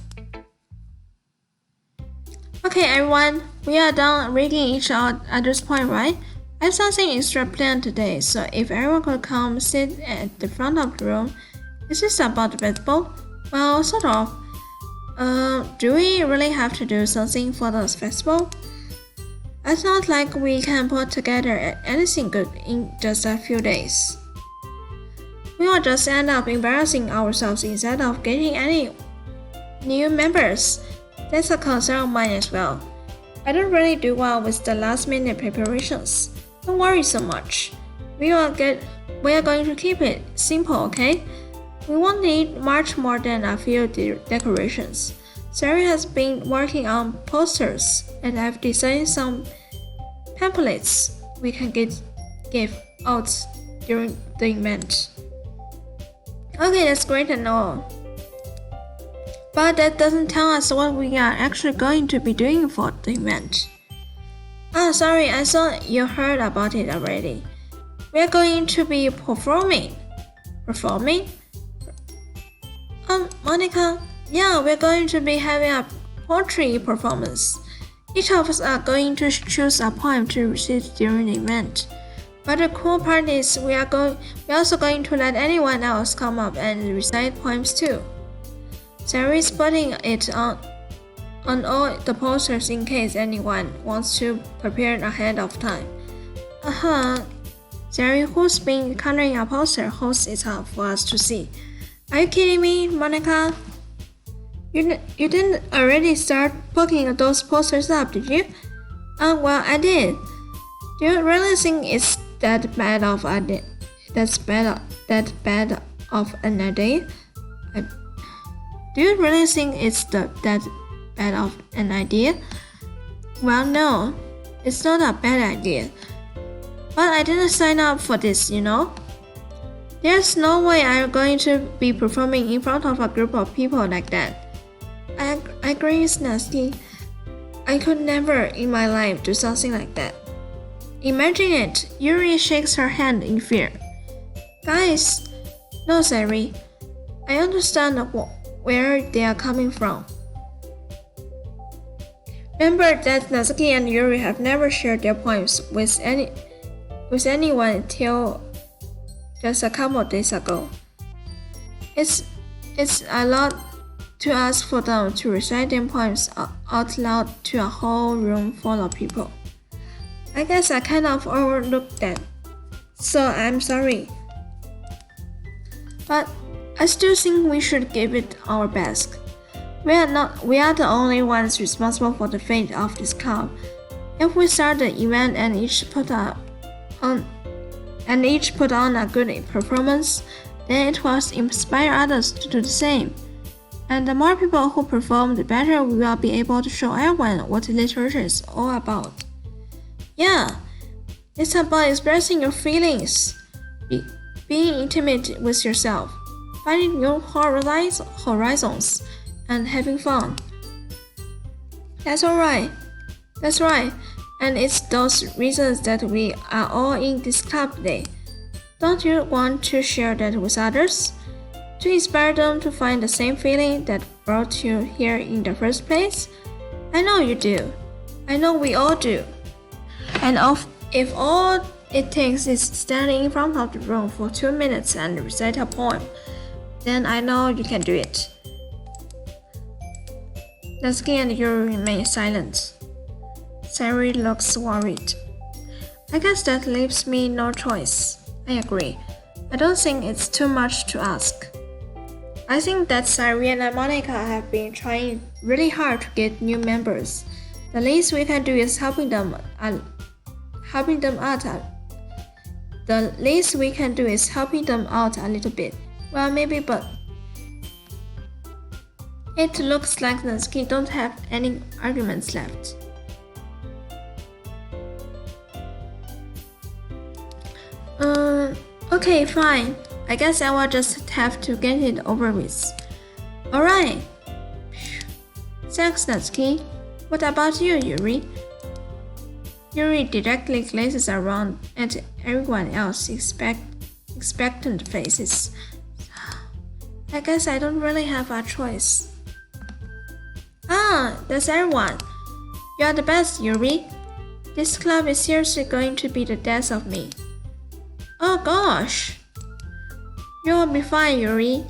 Okay, everyone, we are done reading each other's poem, right? I have something extra planned today, so if everyone could come sit at the front of the room. Is this about baseball? Well, sort of. Do we really have to do something for the festival? It's not like we can put together anything good in just a few days. We will just end up embarrassing ourselves instead of getting any new members. That's a concern of mine as well. I don't really do well with the last-minute preparations. Don't worry so much. We are going to keep it simple, okay? We won't need much more than a few decorations. Sarah has been working on posters, and I've designed some pamphlets we can give out during the event. Okay, that's great and all. But that doesn't tell us what we are actually going to be doing for the event. Sorry, I thought you heard about it already. We are going to be performing. Performing? Monica, yeah, we're going to be having a poetry performance. Each of us are going to choose a poem to recite during the event. But the cool part is we're also going to let anyone else come up and recite poems too. Sarah is putting it on all the posters in case anyone wants to prepare ahead of time. Sarah, who's been coloring a poster, holds it up for us to see. Are you kidding me, Monica? You didn't already start putting those posters up, did you? Well, I did. Do you really think it's that bad of an idea? Do you really think it's that bad of an idea? Well, no, it's not a bad idea. But I didn't sign up for this, you know? There's no way I'm going to be performing in front of a group of people like that. I agree, it's nasty. I could never in my life do something like that. Imagine it. Yuri shakes her hand in fear. Guys, no, Sari. I understand where they are coming from. Remember that Natsuki and Yuri have never shared their poems with anyone until just a couple of days ago. It's a lot to ask for them to recite their poems out loud to a whole room full of people. I guess I kind of overlooked that, so I'm sorry. But I still think we should give it our best. We are the only ones responsible for the fate of this club. If we start the event and each put on a good performance, then it will inspire others to do the same. And the more people who perform, the better we will be able to show everyone what literature is all about. Yeah, it's about expressing your feelings, being intimate with yourself. finding new horizons, and having fun. That's alright. That's right. And it's those reasons that we are all in this club today. Don't you want to share that with others? To inspire them to find the same feeling that brought you here in the first place? I know you do. I know we all do. And if all it takes is standing in front of the room for 2 minutes and recite a poem, then I know you can do it. Natsuki and Yuri remain silent. Sari looks worried. I guess that leaves me no choice. I agree. I don't think it's too much to ask. I think that Sari and Monica have been trying really hard to get new members. The least we can do is helping them out. The least we can do is helping them out a little bit. Well, maybe, but it looks like Natsuki don't have any arguments left. Okay, fine. I guess I will just have to get it over with. Alright. Thanks, Natsuki. What about you, Yuri? Yuri directly glances around at everyone else's expectant faces. I guess I don't really have a choice. Ah, that's everyone. You're the best, Yuri. This club is seriously going to be the death of me. Oh gosh. You'll be fine, Yuri.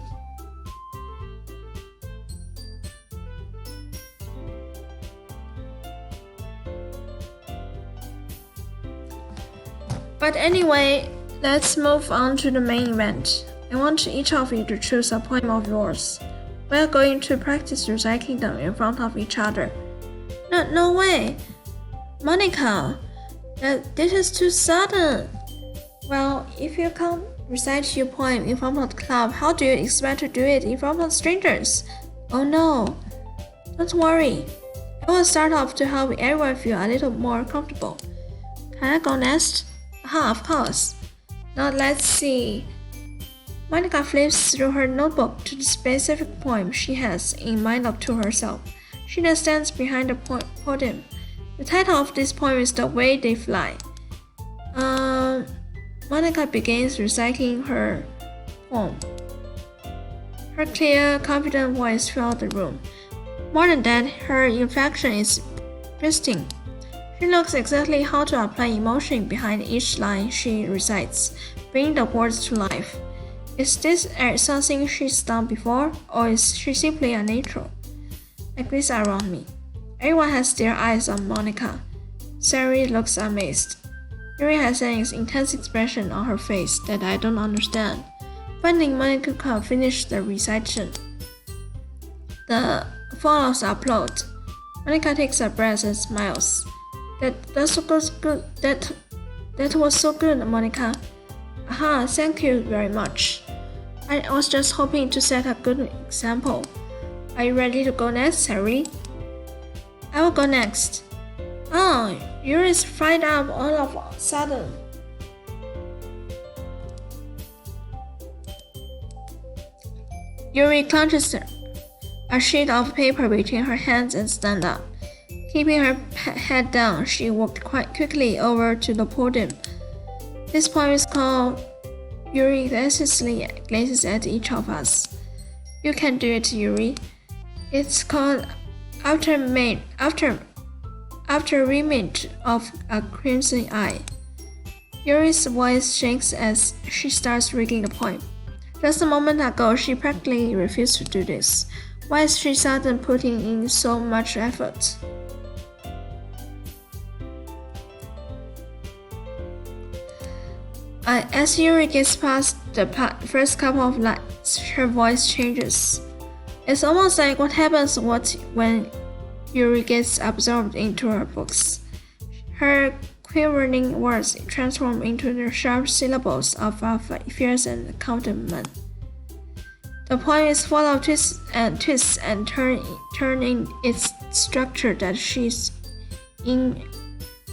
But anyway, let's move on to the main event. I want each of you to choose a poem of yours. We're going to practice reciting them in front of each other. No way! Monica, this is too sudden. Well, if you can't recite your poem in front of the club, how do you expect to do it in front of strangers? Oh no. Don't worry. I will start off to help everyone feel a little more comfortable. Can I go next? Of course. Now let's see. Monica flips through her notebook to the specific poem she has in mind to herself. She then stands behind the podium. The title of this poem is The Way They Fly. Monica begins reciting her poem. Her clear, confident voice fills the room. More than that, her inflection is pristine. She knows exactly how to apply emotion behind each line she recites, bringing the words to life. Is this something she's done before, or is she simply a natural? I glance around me. Everyone has their eyes on Monica. Sari looks amazed. Yuri has an intense expression on her face that I don't understand. Finally, Monica can finish the recitation. The follows applaud. Monica takes a breath and smiles. That was so good, Monica. Aha, thank you very much. I was just hoping to set a good example. Are you ready to go next, Sari? I will go next. Oh, Yuri's fired up all of a sudden. Yuri clenches a sheet of paper between her hands and stands up. Keeping her head down, she walked quite quickly over to the podium. This poem is called Yuri anxiously glances at each of us. You can do it, Yuri. It's called After Remit of a Crimson Eye. Yuri's voice shakes as she starts reading the poem. Just a moment ago, she practically refused to do this. Why is she suddenly putting in so much effort? As Yuri gets past the first couple of lines, her voice changes. It's almost like what happens when Yuri gets absorbed into her books. Her quivering words transform into the sharp syllables of a fierce and confident man. The poem is full of twists and turn in its structure that she's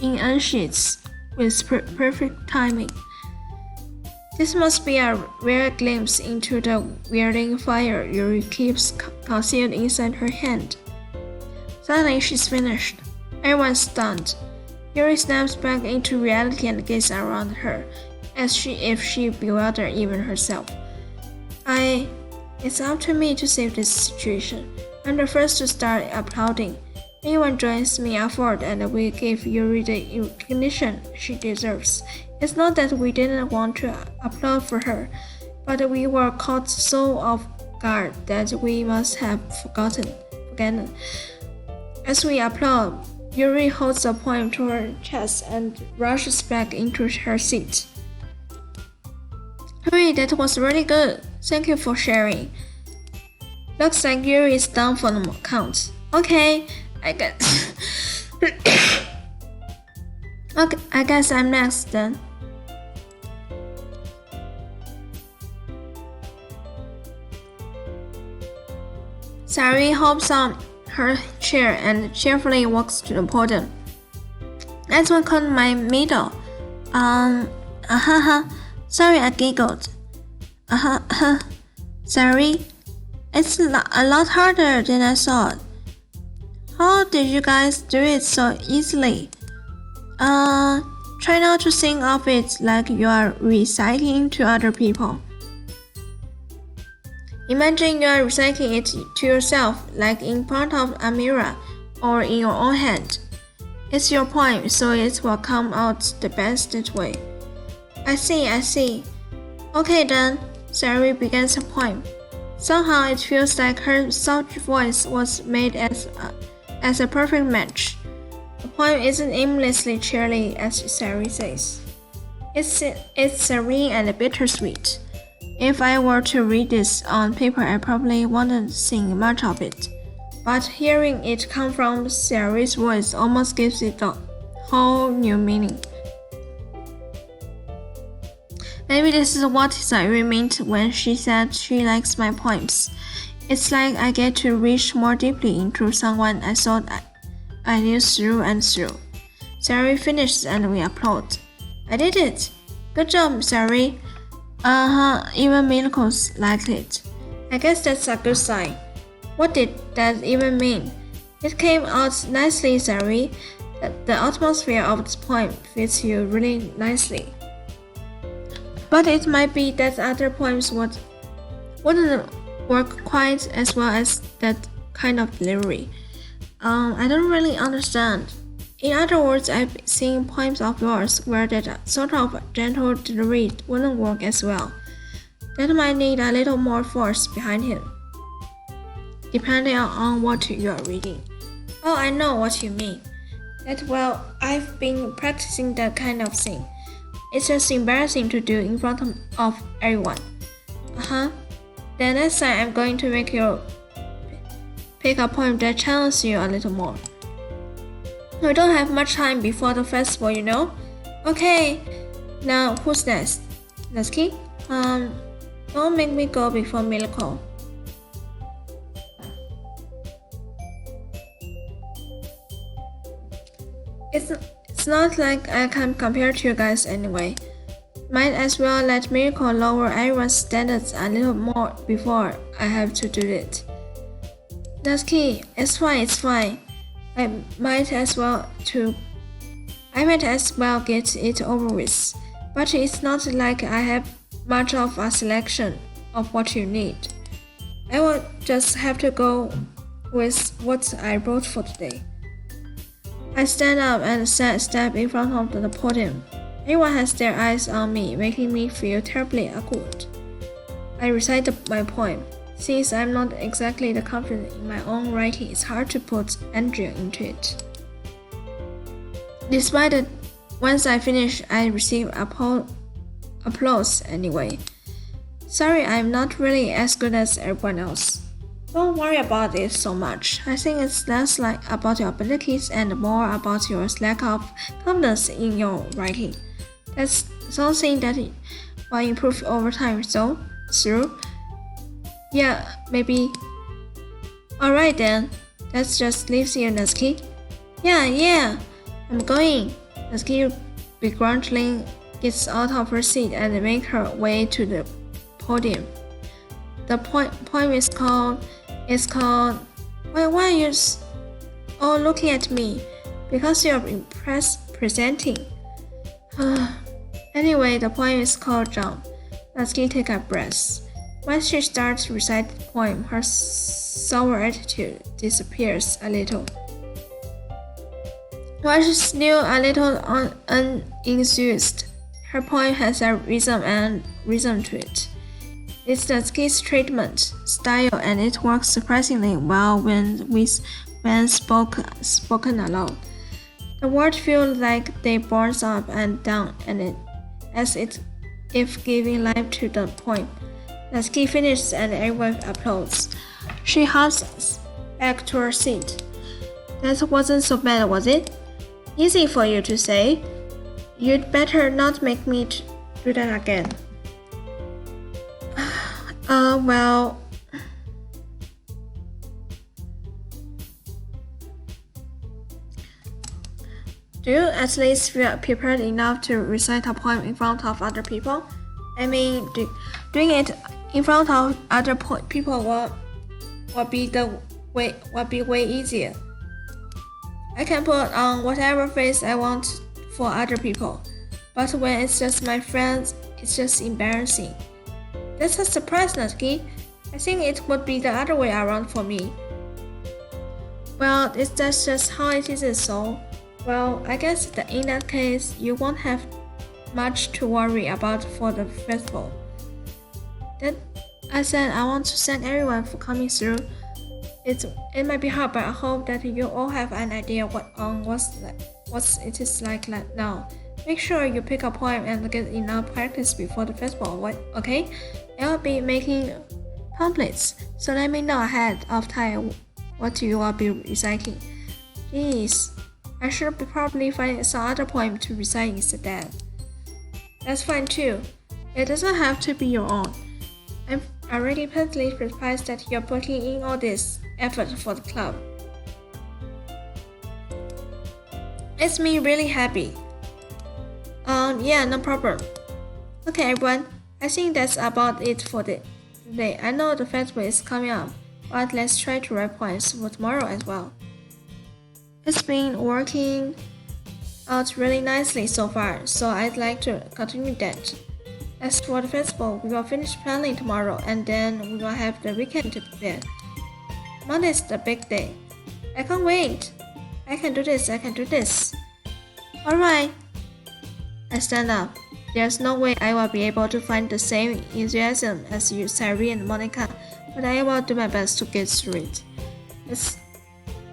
enunciates with perfect timing. This must be a rare glimpse into the weirding fire Yuri keeps concealed inside her hand. Suddenly she's finished. Everyone's stunned. Yuri snaps back into reality and gazes around her, as if she bewildered even herself. It's up to me to save this situation. I'm the first to start applauding. Everyone joins me forward and we give Yuri the recognition she deserves. It's not that we didn't want to applaud for her, but we were caught so off guard that we must have forgotten. As we applaud, Yuri holds a poem to her chest and rushes back into her seat. Hooray, that was really good. Thank you for sharing. Looks like Yuri is done for the count. Okay, I guess. Okay, I guess I'm next then. Sari hops on her chair and cheerfully walks to the podium. That's what caught my middle. Sorry, I giggled. Sorry. It's a lot harder than I thought. How did you guys do it so easily? Try not to think of it like you are reciting to other people. Imagine you are reciting it to yourself, like in front of a mirror or in your own head. It's your poem, so it will come out the best that way. I see. Okay then, Sari begins her poem. Somehow it feels like her soft voice was made as a perfect match. The poem isn't aimlessly cheery as Sari says. It's serene and bittersweet. If I were to read this on paper, I probably wouldn't sing much of it. But hearing it come from Sari's voice almost gives it a whole new meaning. Maybe this is what Sari meant when she said she likes my poems. It's like I get to reach more deeply into someone I thought I knew through and through. Sari finishes and we applaud. I did it! Good job, Sari! Even miracles liked it. I guess that's a good sign. What did that even mean? It came out nicely, Sari. The atmosphere of this poem fits you really nicely. But it might be that other poems wouldn't work quite as well as that kind of delivery. I don't really understand. In other words, I've seen poems of yours where that sort of gentle delivery wouldn't work as well. That might need a little more force behind it, depending on what you are reading. Oh, I know what you mean. I've been practicing that kind of thing. It's just embarrassing to do in front of everyone. Then next time I'm going to make you pick a poem that challenges you a little more. We don't have much time before the festival, you know? Okay, now who's next? Natsuki? Don't make me go before Milko. It's not like I can compare to you guys anyway. Might as well let Miracle lower everyone's standards a little more before I have to do it. Natsuki, it's fine. I might as well get it over with, but it's not like I have much of a selection of what you need. I will just have to go with what I wrote for today. I stand up and step in front of the podium. Everyone has their eyes on me, making me feel terribly awkward. I recite my poem. Since I'm not exactly the confident in my own writing, it's hard to put energy into it. Despite it, once I finish, I receive applause anyway. Sorry, I'm not really as good as everyone else. Don't worry about it so much. I think it's less about your abilities and more about your lack of confidence in your writing. That's something that will improve over time, so, through. Yeah, maybe. Alright then, let's just leave you, Natsuki. Yeah, I'm going. Natsuki begrudgingly gets out of her seat and makes her way to the podium. The poem is called Why are you all looking at me? Because you're impressed presenting. Anyway, the poem is called Jump. Natsuki take a breath. When she starts to recite the poem, her sour attitude disappears a little. While she's still a little unenthused, her poem has a rhythm to it. It's Natsuki's treatment style, and it works surprisingly well when spoken aloud. The words feel like they bounce up and down, as if giving life to the poem. Natsuki finishes and everyone applauds. She hops back to her seat. That wasn't so bad, was it? Easy for you to say. You'd better not make me do that again. Well... Do you at least feel prepared enough to recite a poem in front of other people? I mean, doing it in front of other people will be way easier. I can put on whatever face I want for other people, but when it's just my friends, it's just embarrassing. That's a surprise, Natsuki. I think it would be the other way around for me. Well, that's just how it is, so... Well, I guess in that case, you won't have much to worry about for the festival. Then I said I want to thank everyone for coming through. It might be hard, but I hope that you all have an idea what it is like now. Make sure you pick a poem and get enough practice before the festival, okay? I'll be making pamphlets, so let me know ahead of time what you will be reciting. Jeez, I should probably find some other poem to recite instead. That's fine too. It doesn't have to be your own. I'm already pleasantly surprised that you're putting in all this effort for the club. It's me really happy. Yeah, no problem. Okay, everyone. I think that's about it for today. I know the festival is coming up, but let's try to write poems for tomorrow as well. It's been working out really nicely so far, so I'd like to continue that. As for the festival, we will finish planning tomorrow, and then we will have the weekend to prepare. Monday is the big day. I can't wait. I can do this. Alright. I stand up. There's no way I will be able to find the same enthusiasm as you, Sari and Monica, but I will do my best to get through it.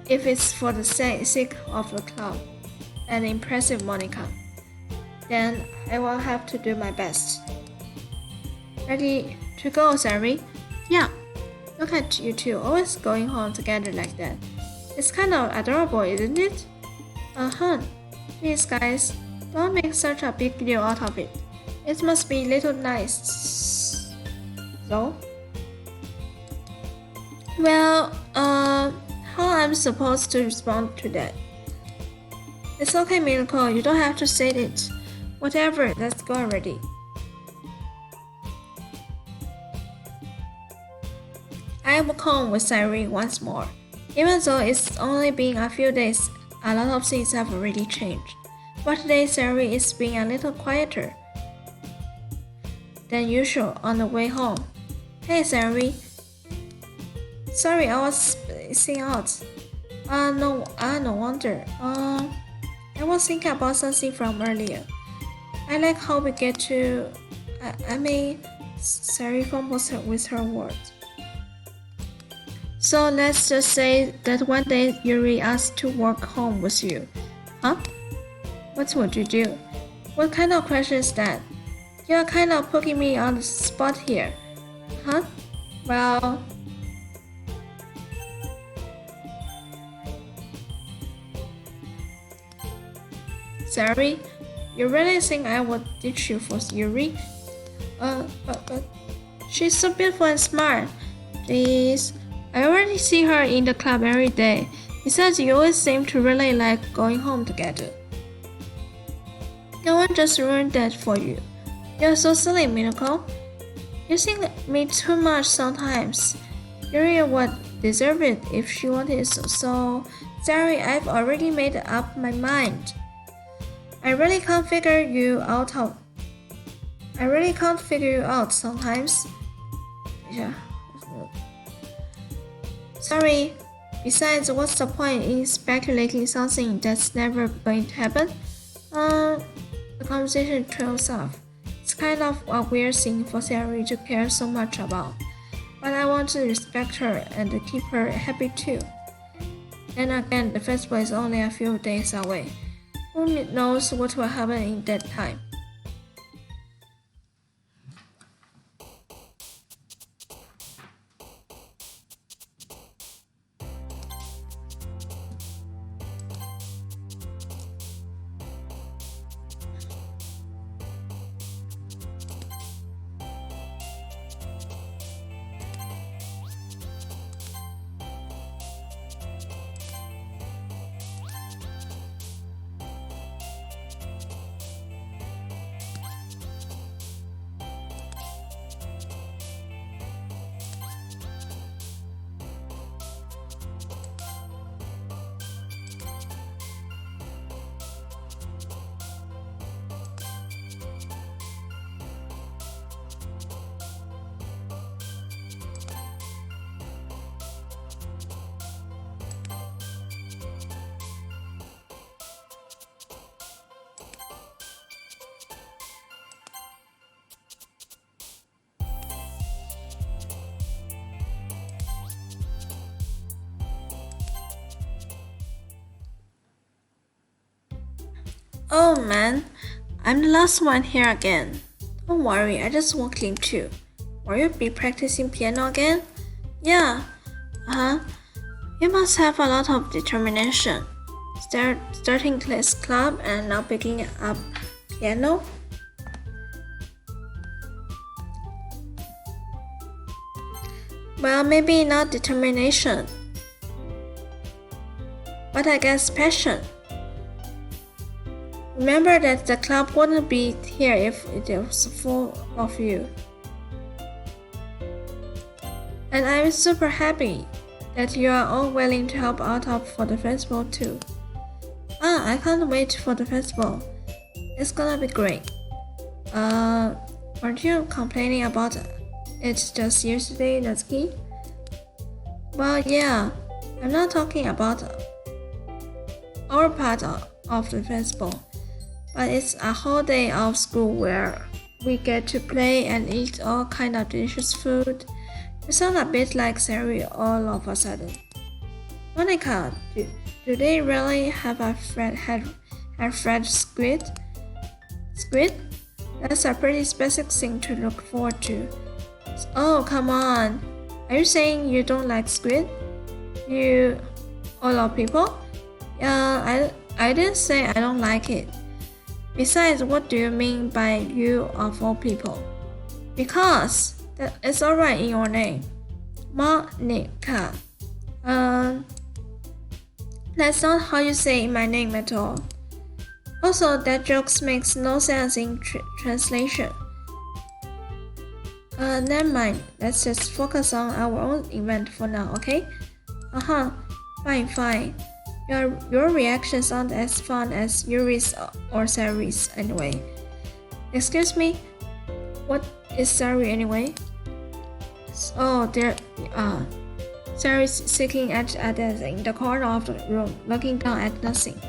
If it's for the sake of the club and impressive Monica, then I will have to do my best. Ready to go, Sari? Yeah. Look at you two, always going home together like that. It's kind of adorable, isn't it? Please, guys, don't make such a big deal out of it. It must be a little nice. So? Well, how I'm supposed to respond to that? It's okay, Miracle, you don't have to say it. Whatever, let's go already. I walk home with Sari once more. Even though it's only been a few days, a lot of things have already changed. But today Sari is being a little quieter than usual on the way home. Hey Sari. Sorry, I was spacing out. No wonder. I was thinking about something from earlier. I like how we get to... Sari fumbles with her words. So let's just say that one day Yuri asked to work home with you. Huh? What would you do? What kind of question is that? You're kind of putting me on the spot here. Huh? Well... Sari, you really think I would ditch you for Yuri? But she's so beautiful and smart. Please, I already see her in the club every day. Besides, you always seem to really like going home together. No one just ruined that for you. You're so silly, Minako. You sing me too much sometimes. You really would deserve it if she wanted so. Sorry, I've already made up my mind. I really can't figure you out sometimes. Yeah. Sorry. Besides, what's the point in speculating something that's never going to happen? The conversation trails off. It's kind of a weird thing for Sari to care so much about, but I want to respect her and keep her happy too. Then again, the festival is only a few days away. Who knows what will happen in that time? Oh man, I'm the last one here again. Don't worry, I just walked in too. Will you be practicing piano again? Yeah. You must have a lot of determination. Starting class club and now picking up piano. Well, maybe not determination, but I guess passion. Remember that the club wouldn't be here if it was full of you. And I'm super happy that you are all willing to help out for the festival too. I can't wait for the festival. It's gonna be great. Weren't you complaining about it just yesterday, Natsuki? Well, yeah, I'm not talking about our part of the festival. But it's a whole day of school where we get to play and eat all kind of delicious food. You sound a bit like Sari all of a sudden. Monica, do they really have a fried squid? Squid? That's a pretty specific thing to look forward to. Oh, come on. Are you saying you don't like squid? You, all of people? Yeah, I didn't say I don't like it. Besides, what do you mean by you of all people? Because it's alright in your name. Monica. That's not how you say my name at all. Also, that joke makes no sense in translation. Never mind. Let's just focus on our own event for now, okay? Fine. Your reactions aren't as fun as Yuri's or Sari's anyway. Excuse me? What is Sari anyway? Oh, there Sari's sitting at a desk in the corner of the room, looking down at nothing.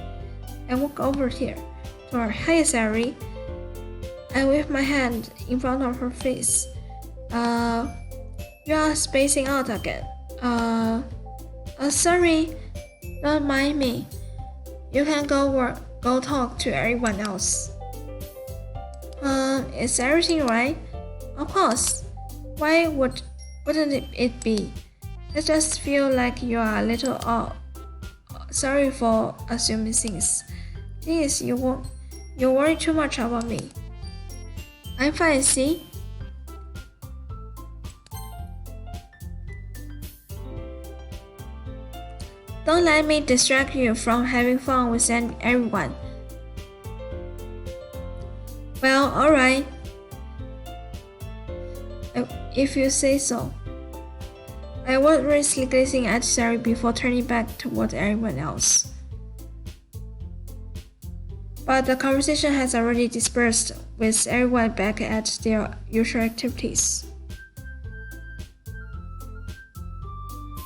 I walk over here to her. Hey, Sari. I wave my hand in front of her face. You are spacing out again. Sorry. Don't mind me. You can go talk to everyone else. Is everything right? Of course. Why wouldn't it be? I just feel like you are a little sorry for assuming things. Please, you worry too much about me. I'm fine, see? Don't let me distract you from having fun with everyone. Well, alright. If you say so. I was briskly gazing at Sari before turning back toward everyone else. But the conversation has already dispersed, with everyone back at their usual activities.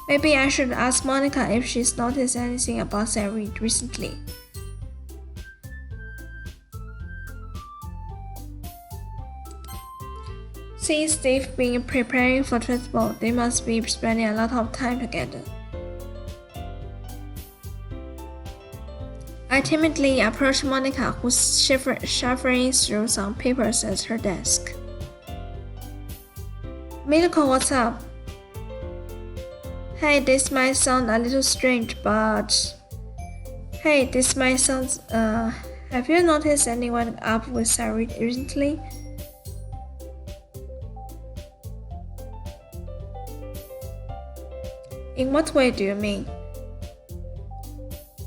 Maybe I should ask Monica if she's noticed anything about Sari recently. Since they've been preparing for the festival, they must be spending a lot of time together. I timidly approached Monica, who's shuffling through some papers at her desk. Milko, what's up? Hey, this might sound a little strange, but... Have you noticed anyone up with Sari recently? In what way do you mean?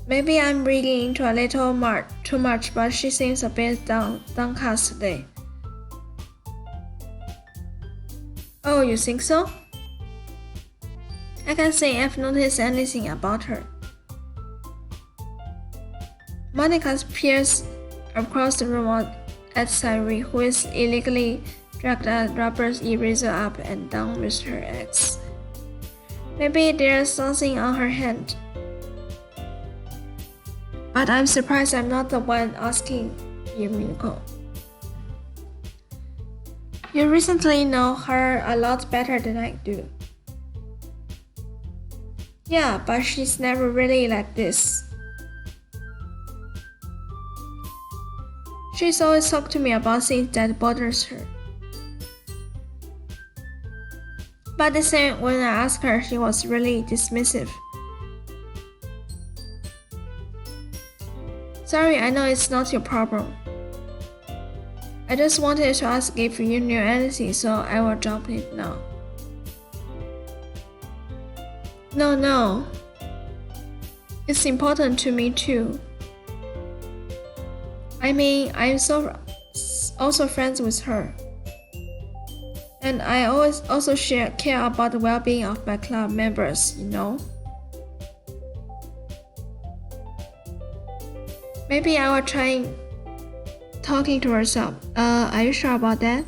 Maybe I'm reading into a little too much, but she seems a bit downcast today. Oh, you think so? I can't say I've noticed anything about her. Monica peers across the room at Sari, who is illegally dragged a rubber eraser up and down with her axe. Maybe there's something on her hand. But I'm surprised I'm not the one asking you, Milko. You recently know her a lot better than I do. Yeah, but she's never really like this. She's always talked to me about things that bothers her. But the same when I asked her, she was really dismissive. Sorry, I know it's not your problem. I just wanted to ask if you knew anything, so I will drop it now. No. It's important to me too. I mean, I'm also friends with her. And I always also care about the well-being of my club members, you know. Maybe I will try talking to herself. Are you sure about that?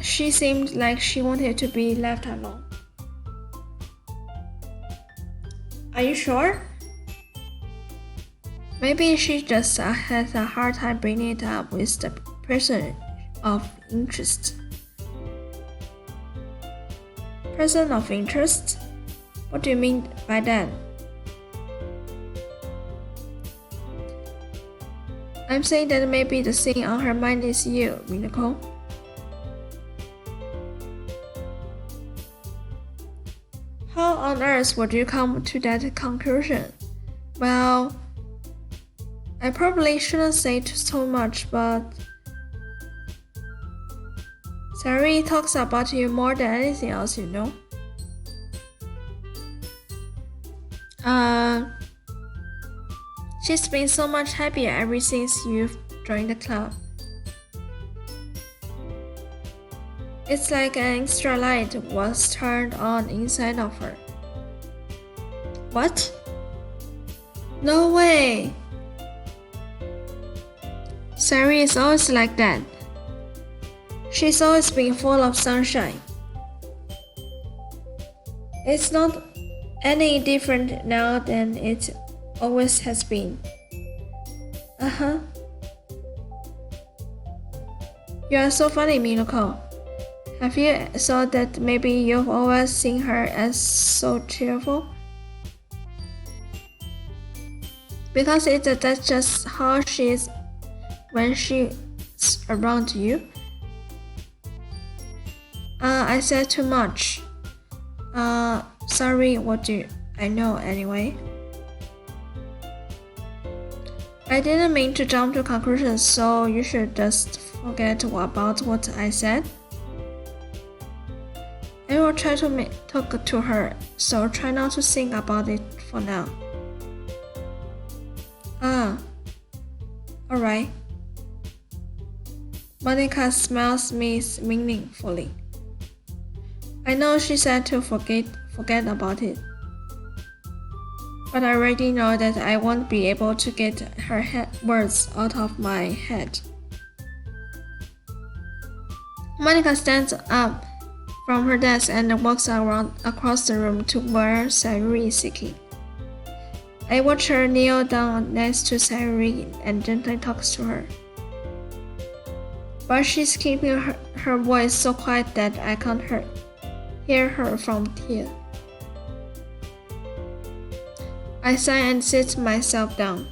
She seemed like she wanted to be left alone. Are you sure? Maybe she just has a hard time bringing it up with the person of interest. Person of interest? What do you mean by that? I'm saying that maybe the thing on her mind is you, Minako. How on earth would you come to that conclusion? Well, I probably shouldn't say so much, but Sari talks about you more than anything else, you know. She's been so much happier ever since you've joined the club. It's like an extra light was turned on inside of her. What? No way! Sari is always like that. She's always been full of sunshine. It's not any different now than it always has been. You are so funny, Minako. Have you thought that maybe you've always seen her as so cheerful? Because that's just how she is when she's around you. I said too much. Sorry, what do I know anyway? I didn't mean to jump to conclusions, so you should just forget about what I said. I will try to talk to her, so try not to think about it for now. Alright. Monica smiles me meaningfully. I know she said to forget about it. But I already know that I won't be able to get her words out of my head. Monica stands up from her desk and walks across the room to where Sayuri is sitting. I watch her kneel down next to Sayuri and gently talks to her. But she's keeping her voice so quiet that I can't hear her from here. I sigh and sit myself down.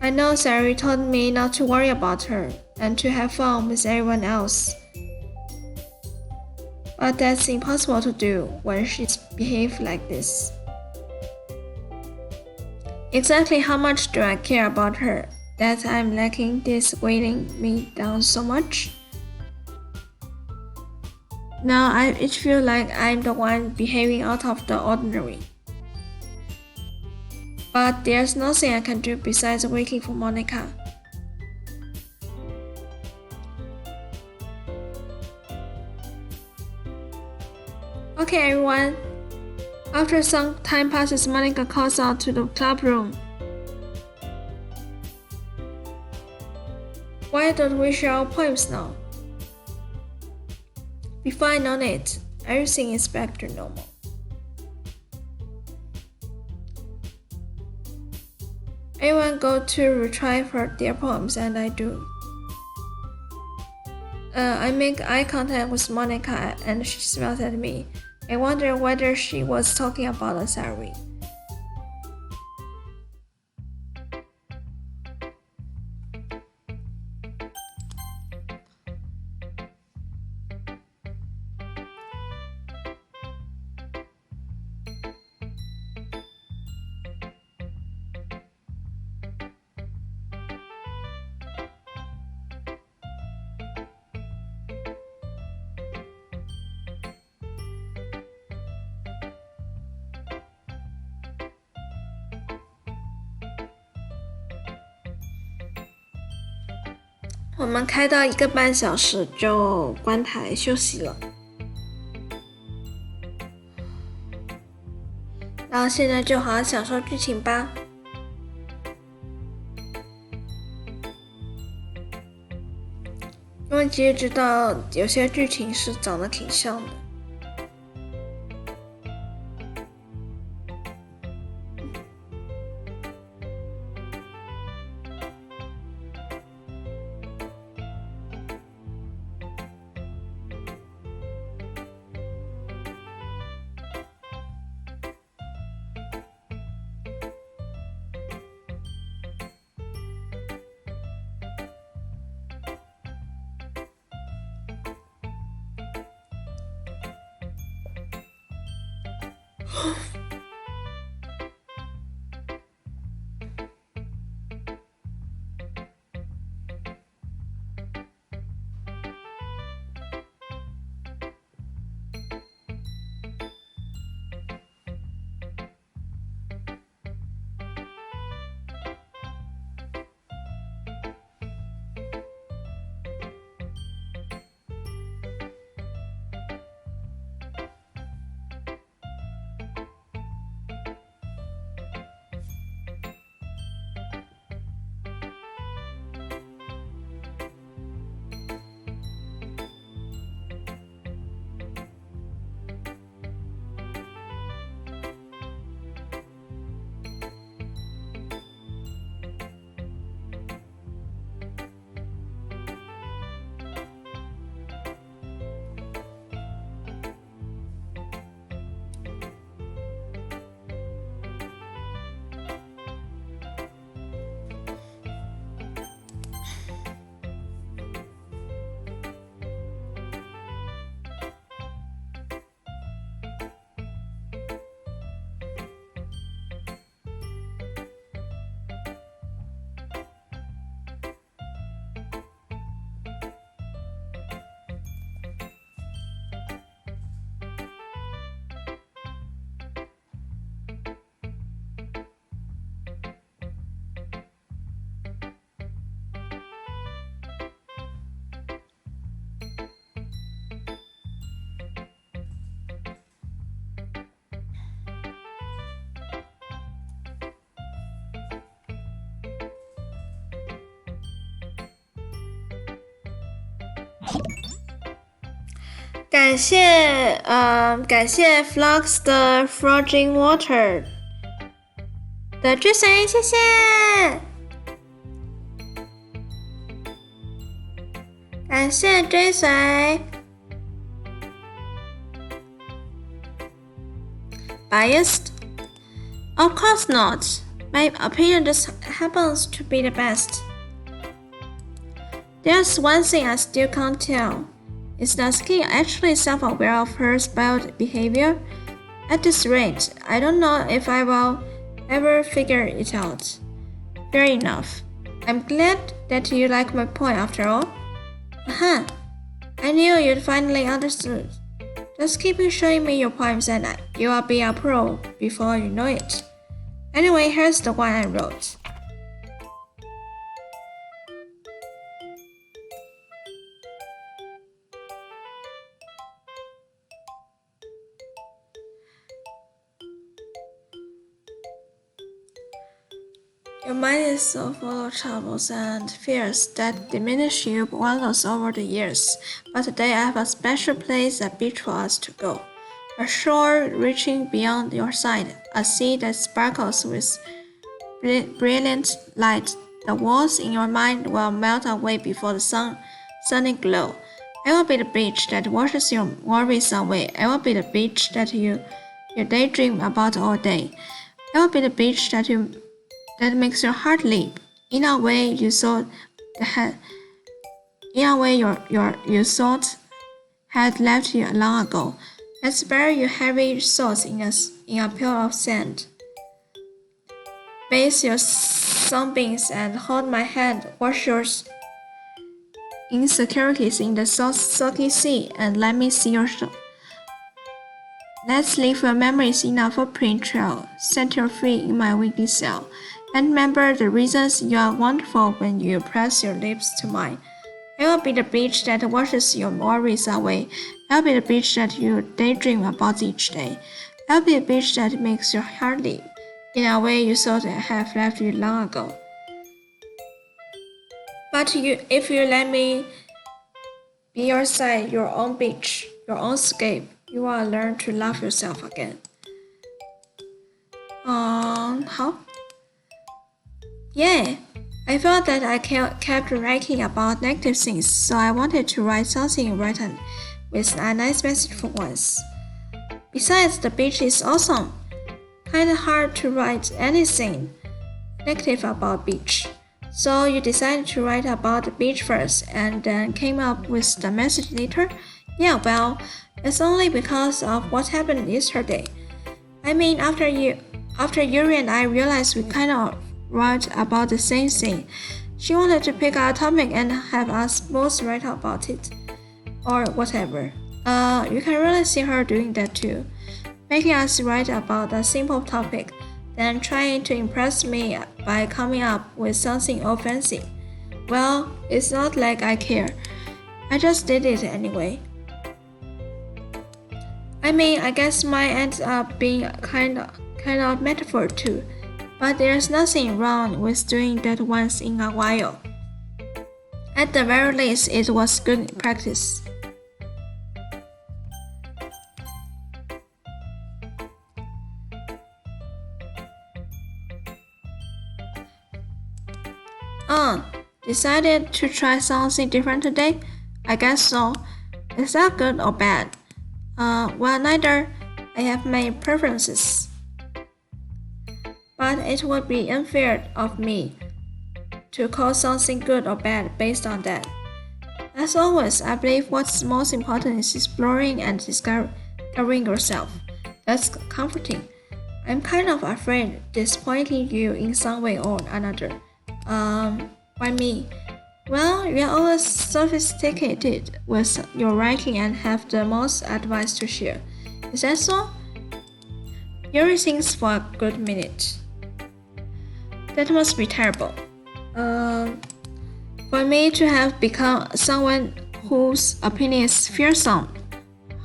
I know Sayuri told me not to worry about her and to have fun with everyone else. But that's impossible to do when she's behaved like this. Exactly how much do I care about her that I'm letting this weighing me down so much? Now I each feel like I'm the one behaving out of the ordinary. But there's nothing I can do besides waiting for Monica. Okay, everyone. After some time passes, Monica calls out to the club room. Why don't we share our poems now? Before I know it, everything is back to normal. Everyone go to retrieve their poems, and I do. I make eye contact with Monica, and she smiles at me. I wonder whether she was talking about a salary.我们开到1个半小时就关台休息了，然后现在就好好享受剧情吧。因为其实知道有些剧情是长得挺像的。感谢 Flux 的 Frozen Water 的追随，谢谢。感谢追随。Biased? Of course not. My opinion just happens to be the best. There's one thing I still can't tell. Is Natsuki actually self-aware of her spoiled behavior? At this rate, I don't know if I will ever figure it out. Fair enough. I'm glad that you like my point after all. I knew you'd finally understood. Just keep showing me your poems and you will be a pro before you know it. Anyway, here's the one I wrote. Your mind is so full of troubles and fears that diminish you wonders over the years. But today I have a special place, a beach for us to go. A shore reaching beyond your sight, a sea that sparkles with brilliant light. The walls in your mind will melt away before the sunny glow. I will be the beach that washes your worries away. I will be the beach that you daydream about all day. I will be the beach that makes your heart leap. In a way you thought had left you long ago. Let's bury your heavy thoughts in a pile of sand. Bathe your sunbeams and hold my hand. Wash your insecurities in the salty sea and let me see your soul. Let's leave your memories in a footprint trail. Set you free in my windy cell. And remember the reasons you are wonderful when you press your lips to mine. I will be the beach that washes your worries away. I will be the beach that you daydream about each day. I will be the beach that makes your heart leap in a way you thought had left you long ago. But if you let me be your side, your own beach, your own escape, you will learn to love yourself again. 好。Yeah, I felt that I kept writing about negative things, so I wanted to write something written with a nice message for once. Besides, the beach is awesome. Kinda hard to write anything negative about beach. So you decided to write about the beach first and then came up with the message later? Yeah, well, it's only because of what happened yesterday. I mean, after Yuri and I realized we kind of write about the same thing. She wanted to pick a topic and have us both write about it. Or whatever. You can really see her doing that too. Making us write about a simple topic, then trying to impress me by coming up with something all fancy. Well, it's not like I care. I just did it anyway. I mean, I guess mine ends up being kind of metaphor too. But there's nothing wrong with doing that once in a while. At the very least, it was good practice. Decided to try something different today? I guess so. Is that good or bad? Well, neither. I have my preferences. But it would be unfair of me to call something good or bad based on that. As always, I believe what's most important is exploring and discovering yourself. That's comforting. I'm kind of afraid disappointing you in some way or another. Why me? Well, you're always sophisticated with your writing and have the most advice to share. Is that so? Yuri thinks for a good minute. That must be terrible. For me to have become someone whose opinion is fearsome.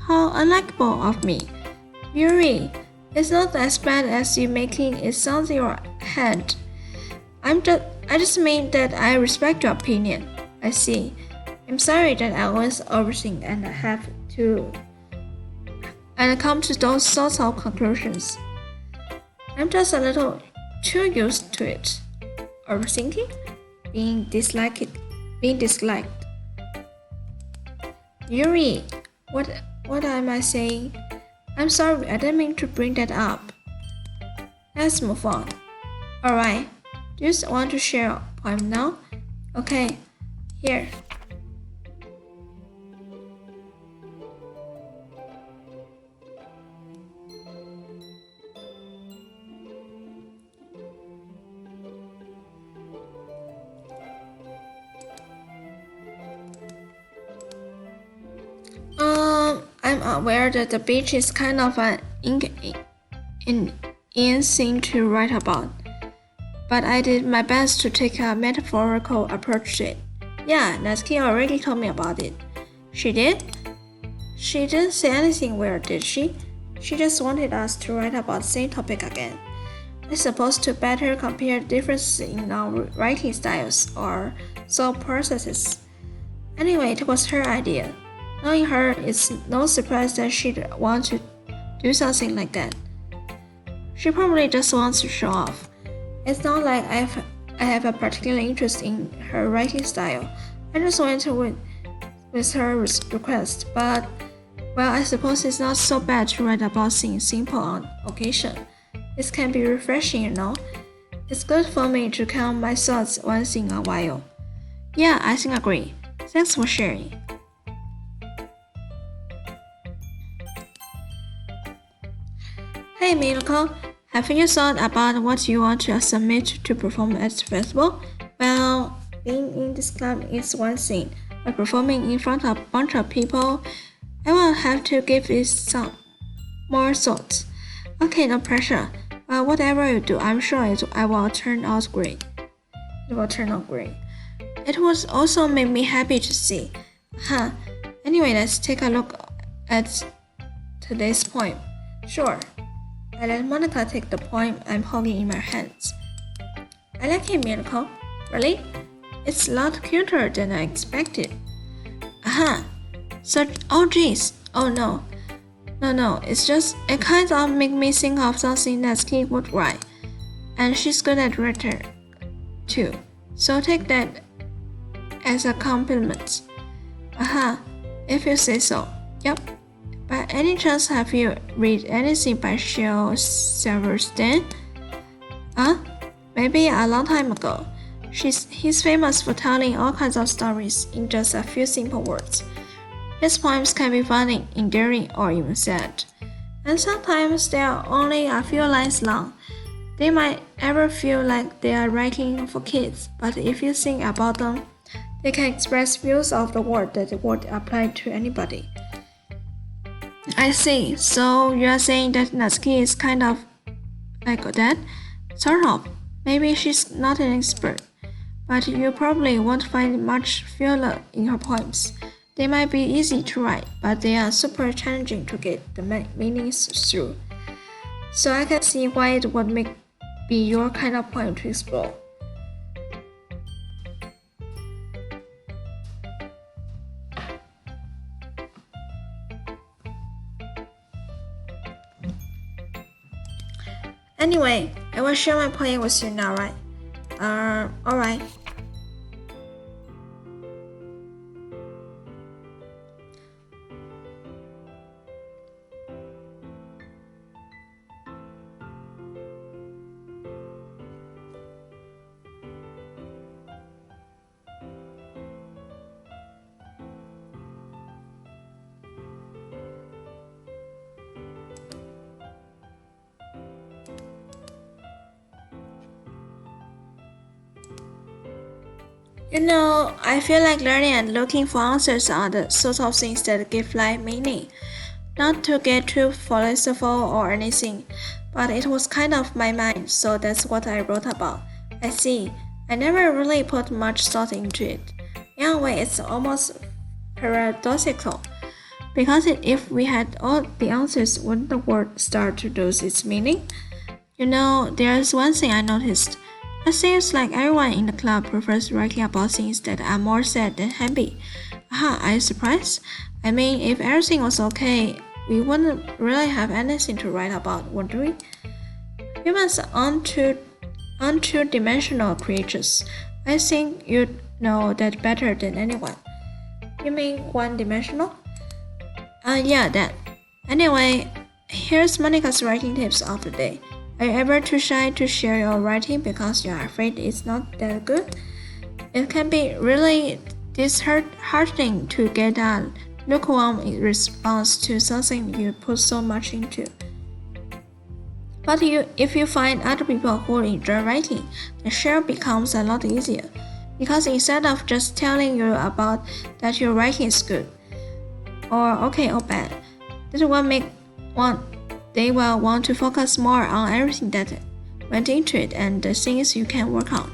How unlikable of me. Yuri, it's not as bad as you making it sound in your head. I just mean that I respect your opinion. I see. I'm sorry that I always overthink and have to come to those sorts of conclusions. I'm just a little too used to it. Overthinking? Being disliked. Yuri, what am I saying? I'm sorry, I didn't mean to bring that up. Let's move on. Alright, do you want to share a poem now? Okay, here. I'm aware that the beach is kind of an in thing to write about, but I did my best to take a metaphorical approach to it. Yeah, Natsuki already told me about it. She did? She didn't say anything weird, did she? She just wanted us to write about the same topic again. I suppose to better compare differences in our writing styles or thought processes. Anyway, it was her idea. Knowing her, it's no surprise that she'd want to do something like that. She probably just wants to show off. It's not like I have a particular interest in her writing style. I just went with her request, but, well, I suppose it's not so bad to write about things simple on occasion. It can be refreshing, you know. It's good for me to count my thoughts once in a while. Yeah, I think I agree. Thanks for sharing. Hey Milko, have you thought about what you want to submit to perform at the festival? Well, being in this club is one thing, but performing in front of a bunch of people, I will have to give it some more thought. Okay, no pressure, but whatever you do, I'm sure it will turn out great. It will turn out great. It would also make me happy to see. Anyway, let's take a look at today's poem. Sure. I let Monica take the poem I'm holding in my hands. I like it, Mirko. Really? It's a lot cuter than I expected. Oh geez. Oh no. No, it's just, it kind of makes me think of something Natsuki would write. And she's good at writing, too. So take that as a compliment. If you say so. Yep. By any chance, have you read anything by Shel Silverstein? Maybe a long time ago. He's famous for telling all kinds of stories in just a few simple words. His poems can be funny, endearing, or even sad. And sometimes they are only a few lines long. They might ever feel like they are writing for kids, but if you think about them, they can express views of the world that would apply to anybody. I see. So you are saying that Natsuki is kind of like that? Sort of. Maybe she's not an expert, but you probably won't find much filler in her poems. They might be easy to write, but they are super challenging to get the meanings through. So I can see why it would be your kind of poem to explore. Anyway, I will share my poem with you now, right? Alright. You know, I feel like learning and looking for answers are the sorts of things that give life meaning. Not to get too philosophical or anything, but it was kind of my mind, so that's what I wrote about. I see. I never really put much thought into it. In a way, it's almost paradoxical. Because if we had all the answers, wouldn't the world start to lose its meaning? You know, there's one thing I noticed. It seems like everyone in the club prefers writing about things that are more sad than happy. Are you surprised? I mean, if everything was okay, we wouldn't really have anything to write about, would we? Humans aren't two-dimensional creatures. I think you'd know that better than anyone. You mean one-dimensional? Yeah, that. Anyway, here's Monica's writing tips of the day. Are you ever too shy to share your writing because you're afraid it's not that good? It can be really disheartening to get a lukewarm response to something you put so much into. But if you find other people who enjoy writing, the share becomes a lot easier. Because instead of just telling you about that your writing is good, or okay or bad, they will want to focus more on everything that went into it and the things you can work on.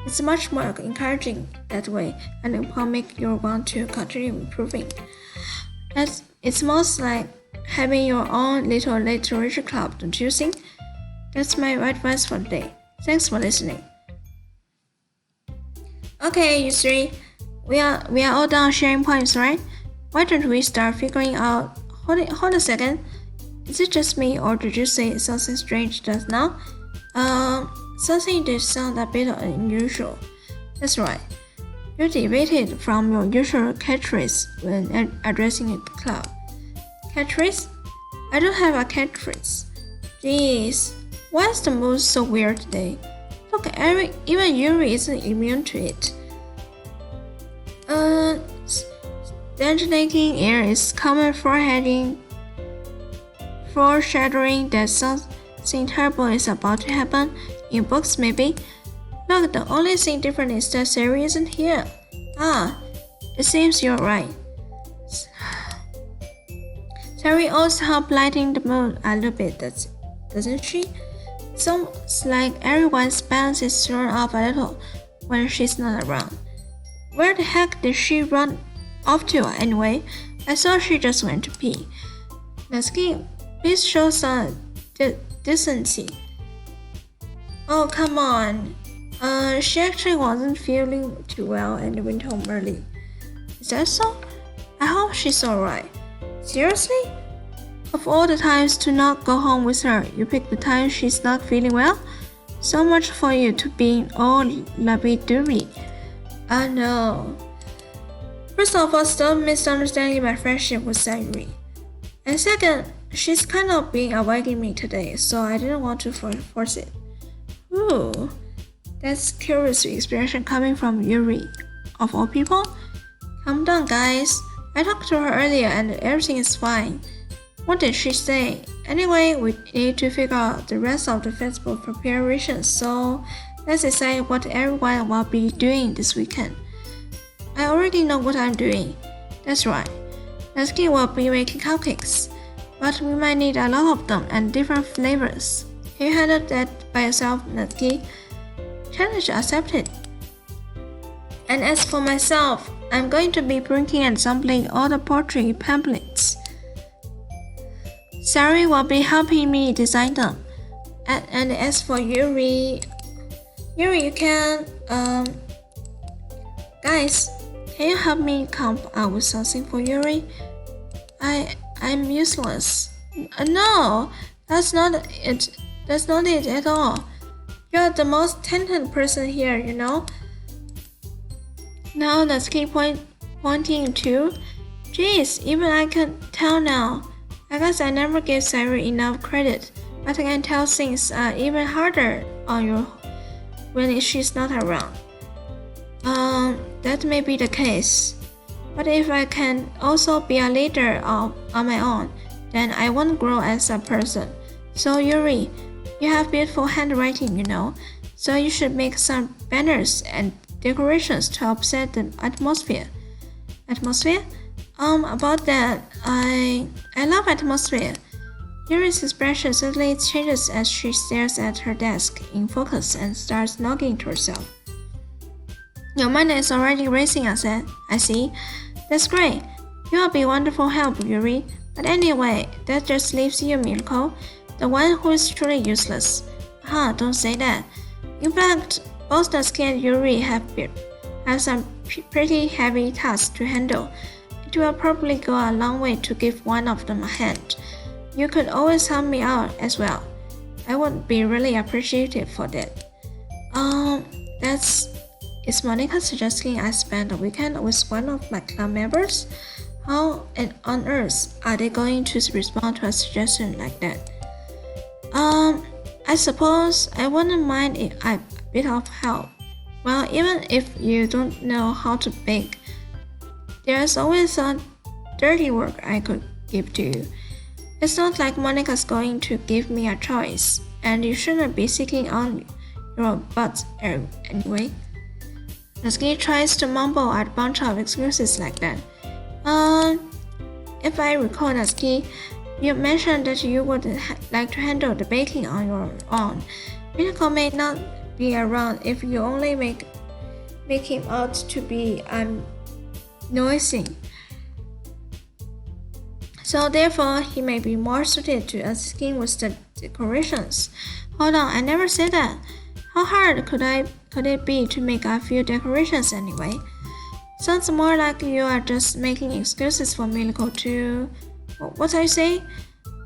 It's much more encouraging that way, and it will make you want to continue improving. It's most like having your own little literature club, don't you think? That's my advice for today. Thanks for listening. Okay, you three, we are all done sharing poems, right? Why don't we start figuring out? Hold a second. Is it just me, or did you say something strange just now? Something did sound a bit unusual. That's right. You deviated from your usual catchphrase when addressing the club. Catchphrase? I don't have a catchphrase. Jeez, why is the mood so weird today? Look, even Yuri isn't immune to it. Stagnating air is common foreshadowing that something terrible is about to happen. In books, maybe. Look, the only thing different is that Sari isn't here. It seems you're right. Sari always helps lighten the mood a little bit, doesn't she? It's like everyone's balance is thrown off a little when she's not around. Where the heck did she run off to anyway? I thought she just went to pee. Natsuki, please show some decency. Oh, come on. She actually wasn't feeling too well and went home early. Is that so? I hope she's alright. Seriously? Of all the times to not go home with her, you pick the time she's not feeling well? So much for you to being all lovey-dovey. No. First of all, stop misunderstanding my friendship with Sayuri. And second, she's kind of been avoiding me today, so I didn't want to force it. Ooh, that's curious expression coming from Yuri, of all people. Calm down, guys. I talked to her earlier and everything is fine. What did she say? Anyway, we need to figure out the rest of the festival preparations, so let's decide what everyone will be doing this weekend. I already know what I'm doing. That's right. Natsuki will be making cupcakes, but we might need a lot of them and different flavors. Can you handle that by yourself, Natsuki? Challenge accepted. And as for myself, I'm going to be printing and sampling all the poetry pamphlets. Sari will be helping me design them. And as for Yuri, you can, guys, can you help me come up with something for Yuri? I'm useless. No, that's not it. That's not it at all. You're the most talented person here, you know. Now let's keep pointing to. Jeez, even I can tell now. I guess I never gave Sari enough credit, but I can tell things are even harder on you when she's not around. That may be the case. But if I can also be a leader on my own, then I won't grow as a person. So Yuri, you have beautiful handwriting, you know, so you should make some banners and decorations to upset the atmosphere. Atmosphere? About that, I love atmosphere. Yuri's expression suddenly changes as she stares at her desk in focus and starts nodding to herself. Your mind is already racing, I said. I see. That's great. You will be wonderful help, Yuri. But anyway, that just leaves you, Mirko, the one who is truly useless. Don't say that. In fact, both Natsuki and Yuri have have some pretty heavy tasks to handle. It will probably go a long way to give one of them a hand. You could always help me out as well. I would be really appreciative for that. Is Monica suggesting I spend the weekend with one of my club members? How on earth are they going to respond to a suggestion like that? I suppose I wouldn't mind a bit of help. Well, even if you don't know how to bake, there's always some dirty work I could give to you. It's not like Monica's going to give me a choice, and you shouldn't be sitting on your butt anyway. Natsuki tries to mumble a bunch of excuses like that. If I recall, Natsuki, you mentioned that you would like to handle the baking on your own. Minako may not be around if you only make him out to be noisy. So therefore, he may be more suited to assisting with the decorations. Hold on, I never said that. How hard could it be to make a few decorations anyway? Sounds more like you are just making excuses for Minako to... What are you saying?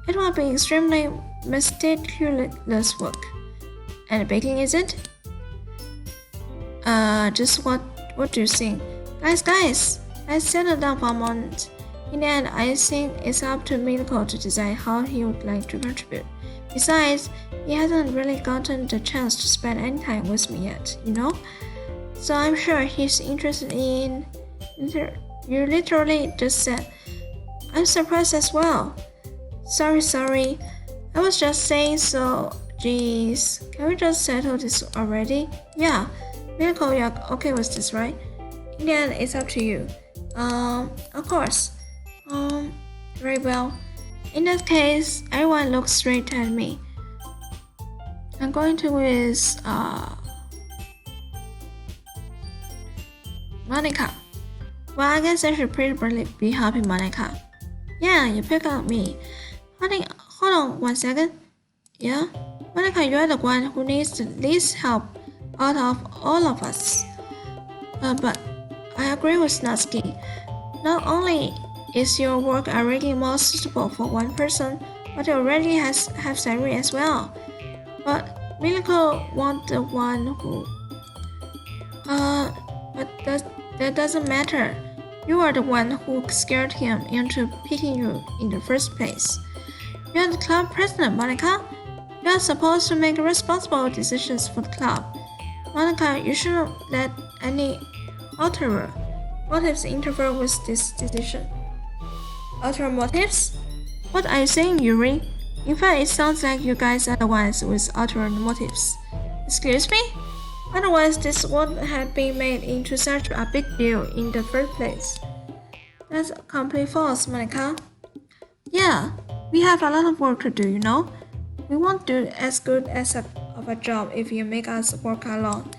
It will be extremely meticulous work. And baking isn't? Just what do you think? Guys, let's settle down for a moment. In the end, I think it's up to Minako to decide how he would like to contribute. Besides, he hasn't really gotten the chance to spend any time with me yet, you know? So I'm sure he's interested in... You literally just said... I'm surprised as well. Sorry. I was just saying so. Jeez. Can we just settle this already? Yeah. Minako, you're okay with this, right? In the end, it's up to you. Of course. Very well. In that case, everyone looks straight at me. I'm going to with, Monica. Well, I guess I should probably be helping Monica. Yeah, you pick on me. Hold on 1 second. Yeah? Monica, you're the one who needs the least help out of all of us. But I agree with Natsuki. Not only is your work already more suitable for one person, but you already have Sayuri as well. But Minako wants the one who... but that doesn't matter. You are the one who scared him into picking you in the first place. You're the club president, Monica. You're supposed to make responsible decisions for the club. Monica, you shouldn't let any ulterior motives interfere with this decision. Ulterior motives? What are you saying, Yuri? In fact, it sounds like you guys are the ones with ulterior motives. Excuse me? Otherwise, this wouldn't have been made into such a big deal in the first place. That's complete false, Monica. Yeah, we have a lot of work to do, you know? We won't do as good of a job if you make us work alone.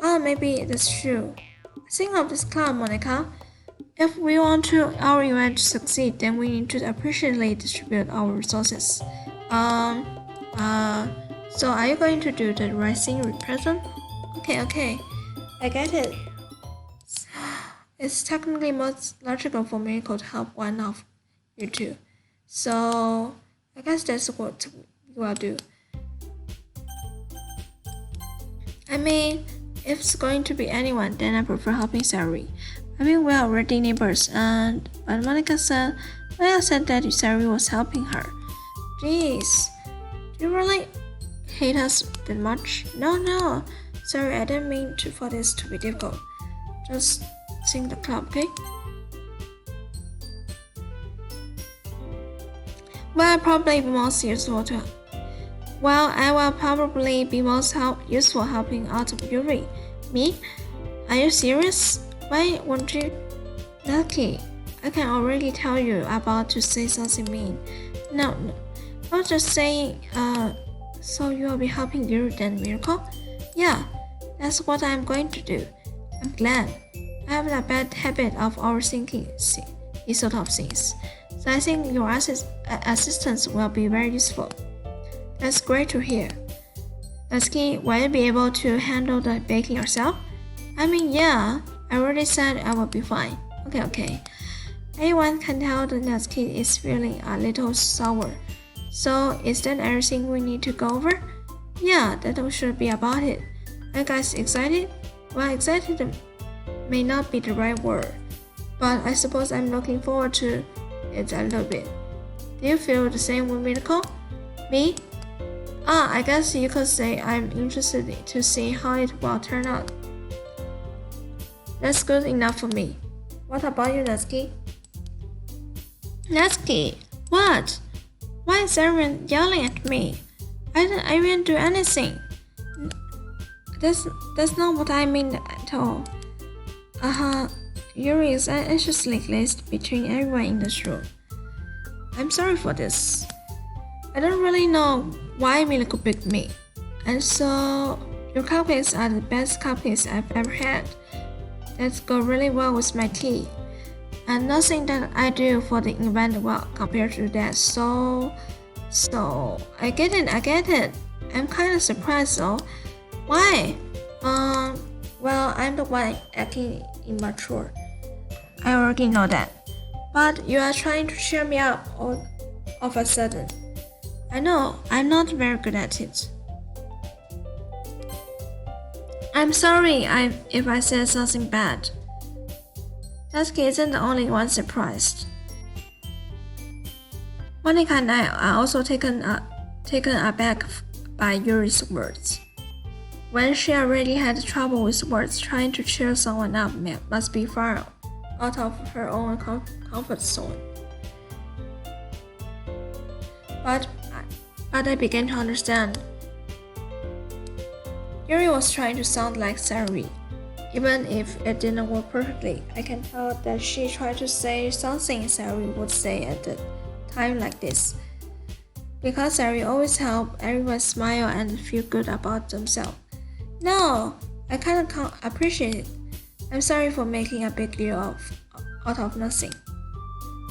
Maybe that's true. Think of this club, Monica. If we want our event to succeed, then we need to appreciably distribute our resources. So are you going to do the right thing with present? Okay. I get it. It's technically most logical for Miracle to help one of you two. So I guess that's what we will do. I mean, if it's going to be anyone, then I prefer helping Sayuri. I mean, we're already neighbors, but Monica said that Sayuri was helping her. Jeez, do you really hate us that much? No. Sorry, I didn't mean for this to be difficult. Just sing the club, okay? I will probably be most useful helping out of Yuri. Me? Are you serious? Why won't you? Lucky, I can already tell you about to say something mean. No, not just saying, so you will be helping Yuri then, Miracle? Yeah, that's what I'm going to do. I'm glad. I have a bad habit of overthinking these sort of things. So I think your assistance will be very useful. That's great to hear. Natsuki, will you be able to handle the baking yourself? I mean, yeah, I already said I will be fine. Okay. Anyone can tell that Natsuki is feeling a little sour. So, is that everything we need to go over? Yeah, that should be about it. Are you guys excited? Well, excited may not be the right word, but I suppose I'm looking forward to it a little bit. Do you feel the same with Miracle? Me? I guess you could say I'm interested to see how it will turn out. That's good enough for me. What about you, Natsuki? Natsuki, what? Why is everyone yelling at me? I didn't do anything. That's not what I mean at all. Yuri is anxiously glazed between everyone in this room. I'm sorry for this. I don't really know why Milako picked me. And so, your cupcakes are the best cupcakes I've ever had. That go really well with my tea. And nothing that I do for the event will compare to that. So, I get it. I'm kind of surprised though. Why? Well, I'm the one acting immature. I already know that. But you are trying to cheer me up all of a sudden. I know, I'm not very good at it. I'm sorry if I said something bad. Natsuki isn't the only one surprised. Monica and I are also taken aback by Yuri's words. When she already had trouble with words, trying to cheer someone up must be far out of her own comfort zone. But I began to understand. Yuri was trying to sound like Sayuri. Even if it didn't work perfectly, I can tell that she tried to say something Sayuri would say at a time like this. Because Sayuri always helped everyone smile and feel good about themselves. No, I kind of can't appreciate it. I'm sorry for making a big deal out of nothing.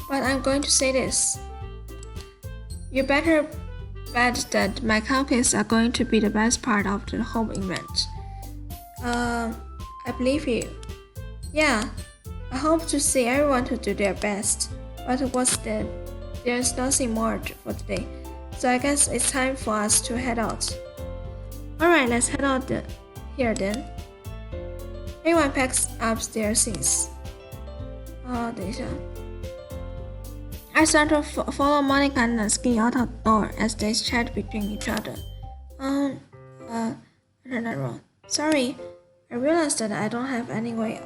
But I'm going to say this. You better bet that my cupcakes are going to be the best part of the whole event. I believe you. Yeah, I hope to see everyone to do their best. But what's that? There's nothing more for today. So I guess it's time for us to head out. Alright, let's head out here then. Everyone packs up their things. 等一下。I started to follow Monica and Natsuki out the door as they chat between each other. I turned around. Sorry, I realized that I don't have any way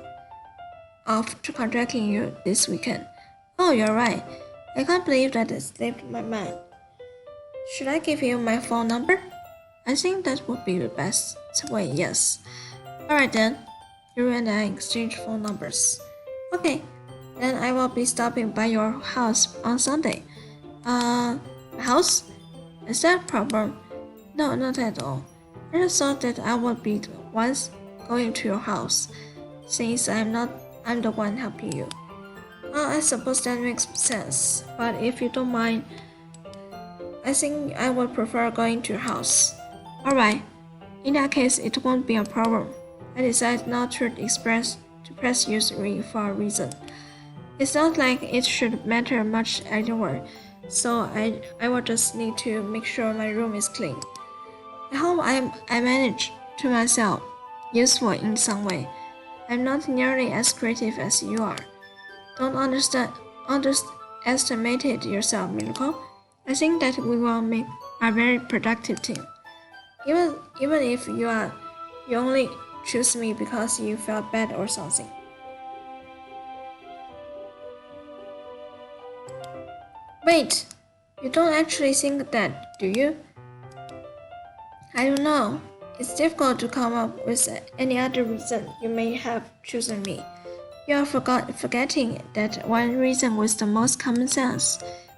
of contacting you this weekend. Oh, you're right. I can't believe that it slipped my mind. Should I give you my phone number? I think that would be the best way, yes. Alright then. You and I exchange phone numbers. Okay. Then I will be stopping by your house on Sunday. My house? Is that a problem? No, not at all. I just thought that I would be the ones going to your house, since I'm the one helping you. Well, I suppose that makes sense. But if you don't mind, I think I would prefer going to your house. Alright. In that case, it won't be a problem. I decided not to press you for a reason. It's not like it should matter much anyway, so I will just need to make sure my room is clean. I hope I manage to myself, useful in some way. I'm not nearly as creative as you are. Don't underestimate yourself, Miracle. I think that we will make a very productive team. Even if you only choose me because you felt bad or something. Wait, you don't actually think that, do you? I don't know. It's difficult to come up with any other reason you may have chosen me. You are forgetting that one reason was the most common sense.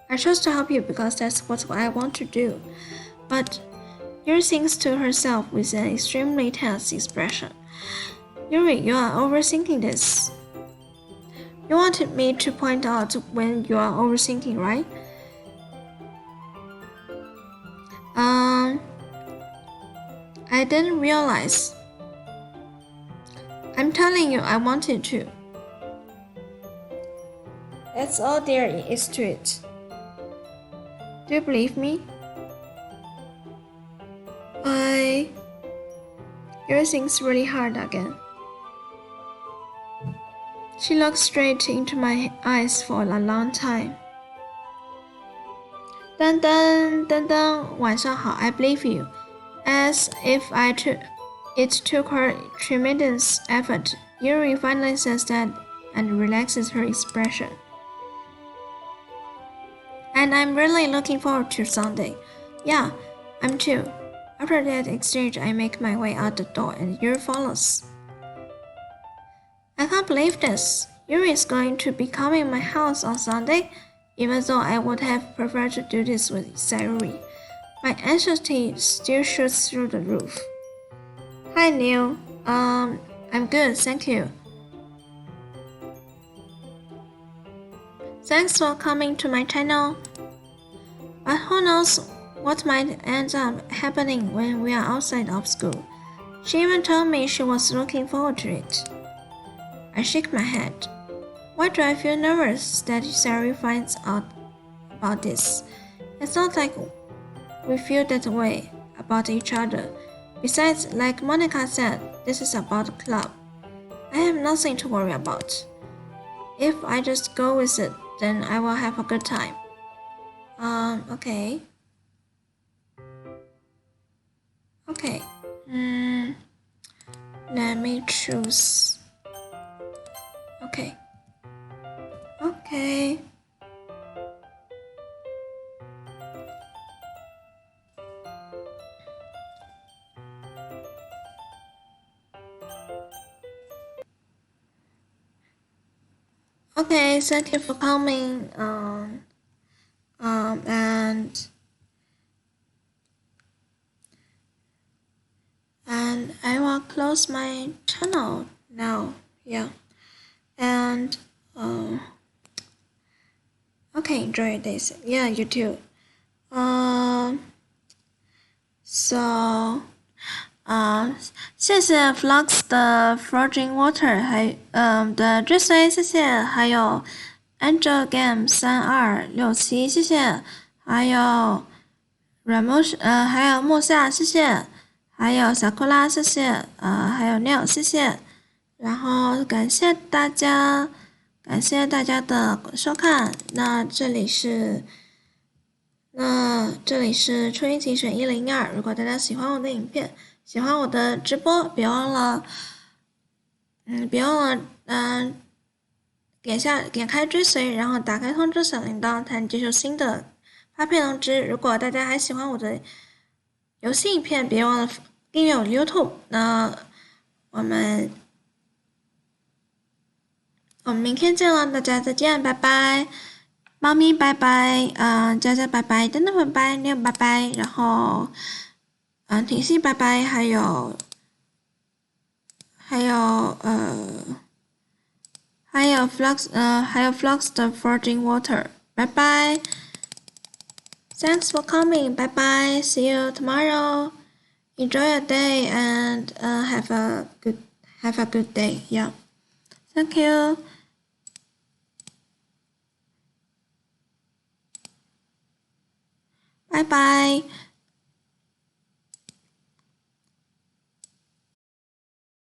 I chose to help you because that's what I want to do. But Yuri thinks to herself with an extremely tense expression. Yuri, you are overthinking this. You wanted me to point out when you are overthinking, right? I didn't realize. I'm telling you, I wanted to. That's all there is to it. Do you believe me? Everything's really hard again. She looked straight into my eyes for a long time. 噔噔噔噔，晚上好 I believe you. As if it took her tremendous effort, Yuri finally says that and relaxes her expression. And I'm really looking forward to Sunday. Yeah, I'm too. After that exchange, I make my way out the door and Yuri follows. I can't believe this. Yuri is going to be coming to my house on Sunday, even though I would have preferred to do this with Sayuri. My anxiety still shoots through the roof. Hi, Neil. I'm good, thank you. Thanks for coming to my channel. But who knows what might end up happening when we are outside of school. She even told me she was looking forward to it. I shake my head. Why do I feel nervous that Sayuri finds out about this? It's not like we feel that way about each other. Besides, like Monica said, this is about the club. I have nothing to worry about. If I just go with it, then I will have a good time. Okay. Okay. Let me choose. Okay. Okay. Okay, thank you for coming. And I will close my channel now. Yeah. And okay, enjoy this. Yeah, you too. So 谢谢 Flux 的 Frozen Water 的追随，谢谢，还有 Angel Game 3267，谢谢，还有 Ramush 还有木下，谢谢，还有小库拉，谢谢，还有 Neil，谢谢，然后感谢大家的收看，那这里是初一精选102，如果大家喜欢我的影片，喜欢我的直播，别忘了点开追随，然后打开通知小铃铛，才能接受新的发片通知。如果大家还喜欢我的游戏影片，别忘了订阅我的 YouTube。那我们明天见了，大家再见，拜拜。猫咪拜拜，佳佳拜拜，等等拜拜，妞拜拜，然后婷熙拜拜，还有 Flux 的 Frozen Water， 拜拜。Thanks for coming, bye bye, see you tomorrow. Enjoy your day and have a good day. Yeah. Thank you. Bye bye.